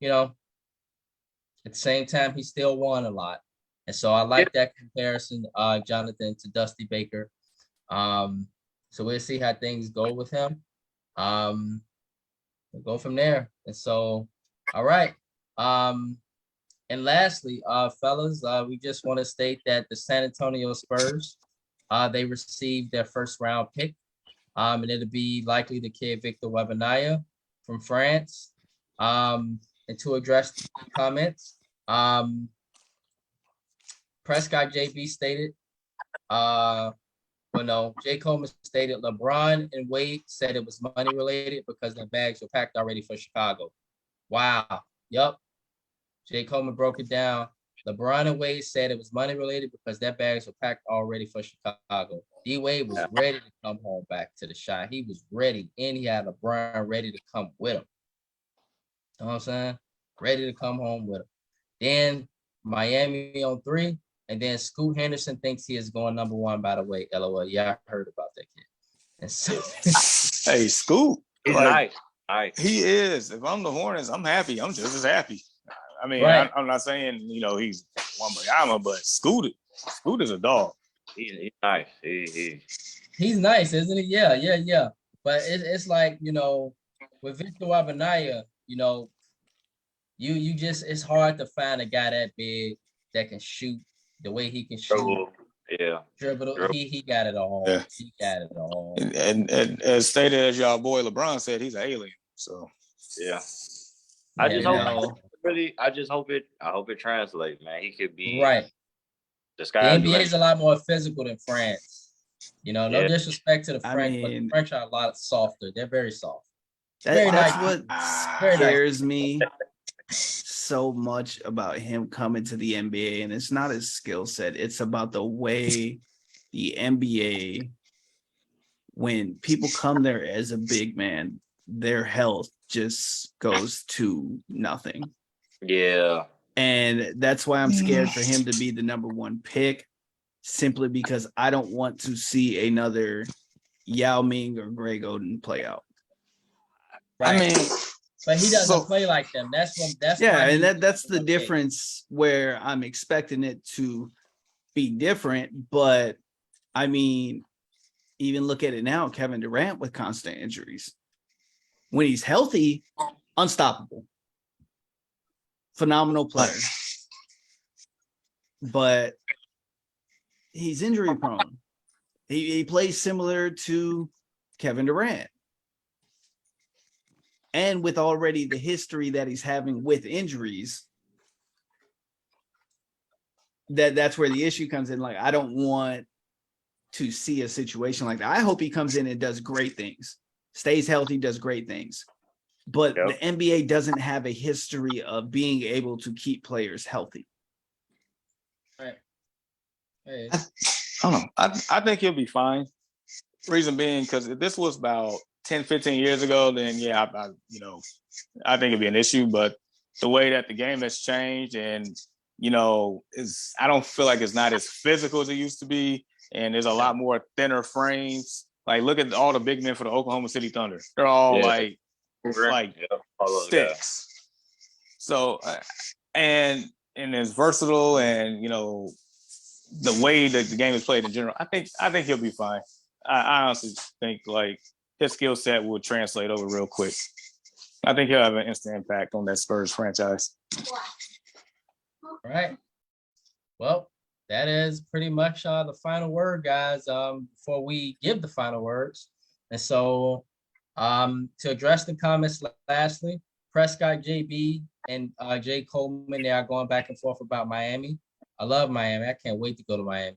at the same time, he still won a lot. And so I like that comparison, Jonathan, to Dusty Baker. So we'll see how things go with him. We'll go from there. And so, all right. And lastly, fellas, we just want to state that the San Antonio Spurs, they received their first round pick. And it'll be likely the kid Victor Wembanyama from France. And to address the comments, Prescott JB stated, Jay Coleman stated LeBron and Wade said it was money related because their bags were packed already for Chicago. Wow. Yup. Jay Coleman broke it down. LeBron and Wade said it was money related because their bags were packed already for Chicago. D Wade was ready to come home back to the shot. He was ready, and he had LeBron ready to come with him. You know what I'm saying? Ready to come home with him. Then Miami on 3. And then Scoot Henderson thinks he is going number 1, by the way. LOL. Yeah, I heard about that kid. And so hey, Scoot. He's nice. He is. If I'm the Hornets, I'm happy. I'm just as happy. I mean, right. I'm not saying, he's Wembanyama, but Scoot is a dog. He's nice. He's nice, isn't he? Yeah. But it's like, with Victor Wembanyama, you just, it's hard to find a guy that big that can shoot the way he can shoot. Dribble. He got it all. Yeah. He got it all. And as stated as y'all boy LeBron said, he's an alien. So yeah. I hope it translates, man. He could be right. The NBA is a lot more physical than France. No disrespect to the French, but the French are a lot softer. They're very soft. That's what scares me so much about him coming to the NBA, and it's not his skill set. It's about the way the NBA, when people come there as a big man, their health just goes to nothing. Yeah. And that's why I'm scared for him to be the number 1 pick, simply because I don't want to see another Yao Ming or Greg Oden play out. Right. I mean, but he doesn't play like them. That's the difference where I'm expecting it to be different. But I mean, even look at it now, Kevin Durant with constant injuries. When he's healthy, unstoppable. Phenomenal player. But he's injury prone. He plays similar to Kevin Durant. And with already the history that he's having with injuries, that's where the issue comes in. Like, I don't want to see a situation like that. I hope he comes in and does great things, stays healthy, does great things. But the NBA doesn't have a history of being able to keep players healthy. Right. Hey. I don't know. I think he'll be fine. Reason being, because if this was about 10, 15 years ago, then I think it'd be an issue. But the way that the game has changed and I don't feel like it's not as physical as it used to be, and there's a lot more thinner frames. Like, look at all the big men for the Oklahoma City Thunder. They're all like sticks. So, and it's versatile, and the way that the game is played in general. I think he'll be fine. I honestly think like his skill set will translate over real quick. I think he'll have an instant impact on that Spurs franchise. All right. Well, that is pretty much the final word, guys. Before we give the final words, and so to address the comments, lastly, Prescott, JB, and Jay Coleman, they are going back and forth about Miami. I love Miami. I can't wait to go to Miami.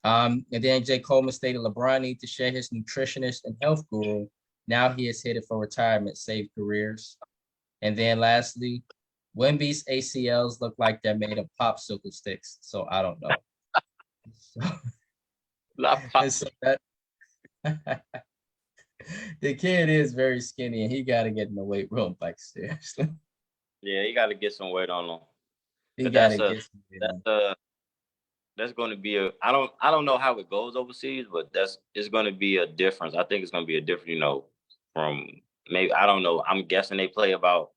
And then Jay Coleman stated LeBron needs to share his nutritionist and health guru. Now he is headed for retirement, save careers. And then lastly, Wemby's ACLs look like they're made of popsicle sticks. So I don't know. The kid is very skinny, and he got to get in the weight room, like seriously. Yeah, he got to get some weight on him. He got to get some weight on. That's going to be I don't know how it goes overseas, but it's going to be a difference. I think it's going to be a different, from maybe, I don't know. I'm guessing they play about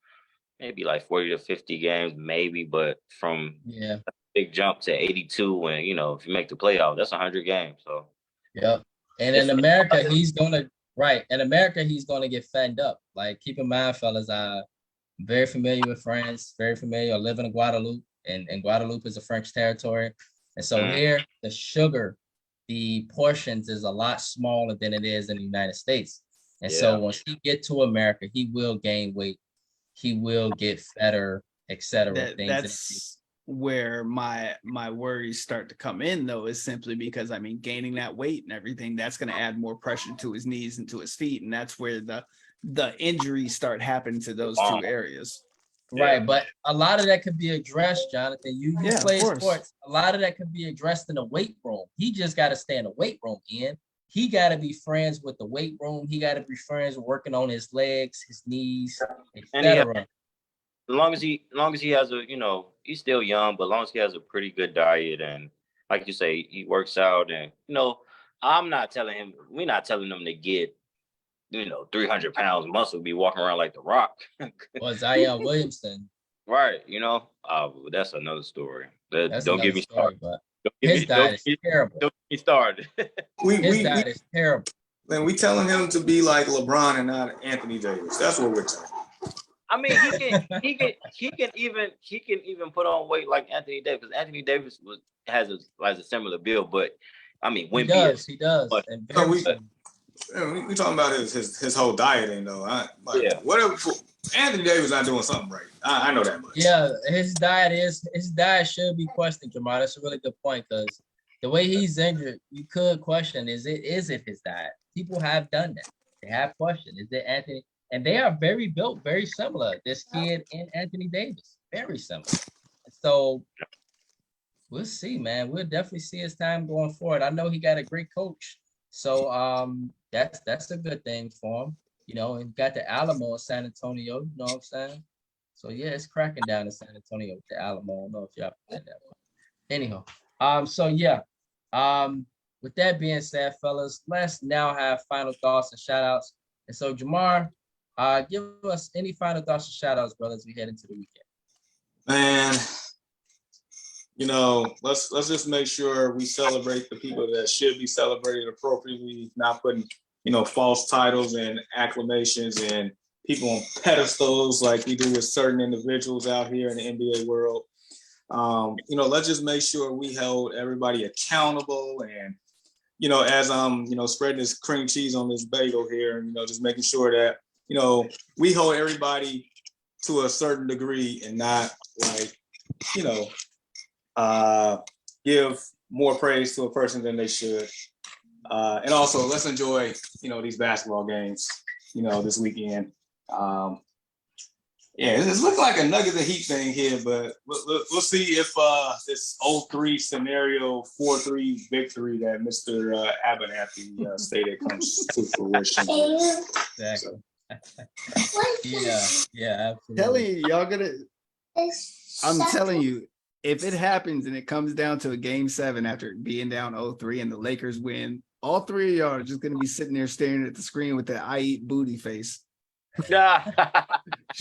maybe like 40 to 50 games, maybe, but from a big jump to 82, and if you make the playoff, that's 100 games. So yep. And in America, he's gonna get fanned up. Like, keep in mind, fellas, I'm very familiar with France, very familiar. I live in Guadeloupe, and Guadeloupe is a French territory. And so here, the portions is a lot smaller than it is in the United States. And so once he get to America, he will gain weight. He will get fatter, etc. That's where my worries start to come in, though, is simply because, gaining that weight and everything, that's going to add more pressure to his knees and to his feet. And that's where the injuries start happening to those two areas. Right, but a lot of that could be addressed, Jonathan. You play sports. A lot of that could be addressed in the weight room. He just got to stay in the weight room, Ian. He got to be friends with the weight room. He got to be friends working on his legs, his knees, etc. As long as he has he's still young, but as long as he has a pretty good diet, and like you say, he works out, and we're not telling him to get 300 pounds muscle, be walking around like The Rock. Or Zion Williamson. Right, that's another story. Don't get me started. But his diet is terrible. Don't get me started. His diet is terrible. Man, we telling him to be like LeBron and not Anthony Davis. That's what we're telling him. He can even put on weight like Anthony Davis. Anthony Davis has a similar build, but Wemby he does. We talking about his whole dieting though. Whatever. Anthony Davis not doing something right. I know that much. Yeah, his diet should be questioned, Jamar. That's a really good point, because the way he's injured, you could question, is it his diet? People have done that. They have questioned, is it Anthony? And they are very built, very similar. This kid and Anthony Davis, very similar. So we'll see, man. We'll definitely see his time going forward. I know he got a great coach. So that's a good thing for him. And got the Alamo in San Antonio, you know what I'm saying? So yeah, it's cracking down in San Antonio with the Alamo. I don't know if y'all played that one. Anyhow, with that being said, fellas, let's now have final thoughts and shout outs. And so Jamar, give us any final thoughts and shout outs, brother, as we head into the weekend. Man, let's just make sure we celebrate the people that should be celebrated appropriately, not putting, false titles and acclamations and people on pedestals like we do with certain individuals out here in the NBA world. Let's just make sure we hold everybody accountable, and, as I'm, spreading this cream cheese on this bagel here, and, just making sure that, we hold everybody to a certain degree and not like, give more praise to a person than they should. And also, let's enjoy, these basketball games, this weekend. It looks like a Nuggets and Heat thing here, but we'll see if this 0-3 scenario, 4-3 victory that Mr. Abernathy stated comes to fruition. Exactly. Yeah, absolutely. I'm telling you, if it happens and it comes down to a game 7 after being down 0-3 and the Lakers win, all 3 of y'all are just gonna be sitting there staring at the screen with that I eat booty face. She's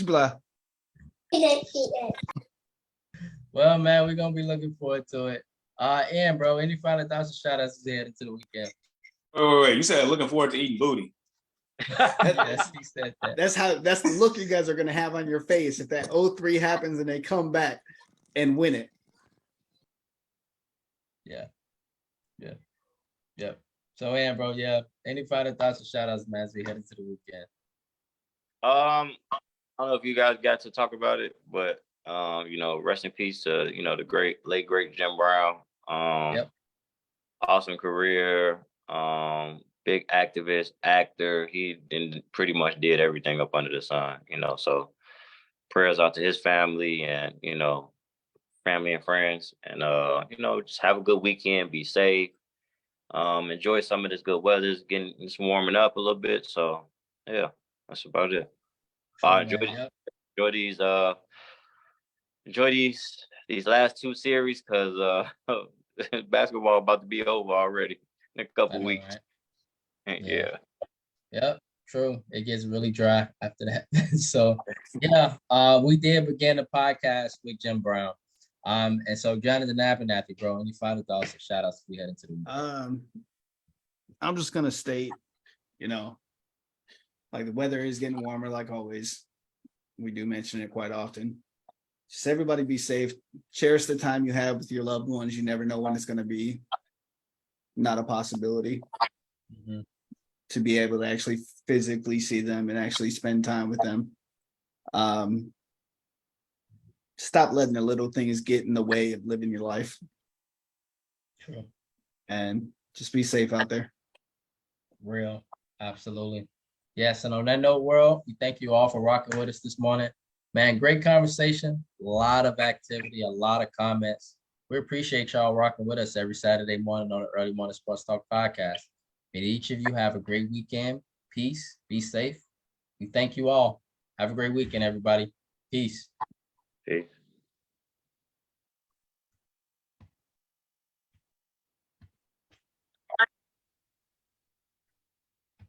like, Well, man, we're gonna be looking forward to it. And bro, any final thoughts or shout outs headed into the weekend? Wait. You said looking forward to eating booty. Yes, he said that. that's the look you guys are gonna have on your face if that 0-3 happens and they come back and win it. Yep. So, and bro, yeah. Any final thoughts or shout outs, man, as we head into the weekend? I don't know if you guys got to talk about it, but rest in peace to the late great Jim Brown. Yep. Awesome career. Big activist, actor. He pretty much did everything up under the sun. So prayers out to his family and family and friends, and just have a good weekend. Be safe. Enjoy some of this good weather. It's warming up a little bit. So yeah, that's about it. Enjoy these last 2 series because basketball about to be over already in a couple weeks. Right? Yeah. Yep. True. It gets really dry after that. So yeah, we did begin the podcast with Jim Brown. And so Jonathan Abernathy, bro, any final thoughts or shout outs as we head into the weekend? I'm just gonna state, like the weather is getting warmer, like always. We do mention it quite often. Just everybody be safe. Cherish the time you have with your loved ones. You never know when it's gonna be not a possibility. Mm-hmm. To be able to actually physically see them and actually spend time with them. Stop letting the little things get in the way of living your life. True. And just be safe out there. Real. Absolutely. Yes. And on that note, world, we thank you all for rocking with us this morning. Man, great conversation. A lot of activity, a lot of comments. We appreciate y'all rocking with us every Saturday morning on the Early Morning Sports Talk podcast. May each of you have a great weekend. Peace. Be safe. We thank you all. Have a great weekend, everybody. Peace. Peace.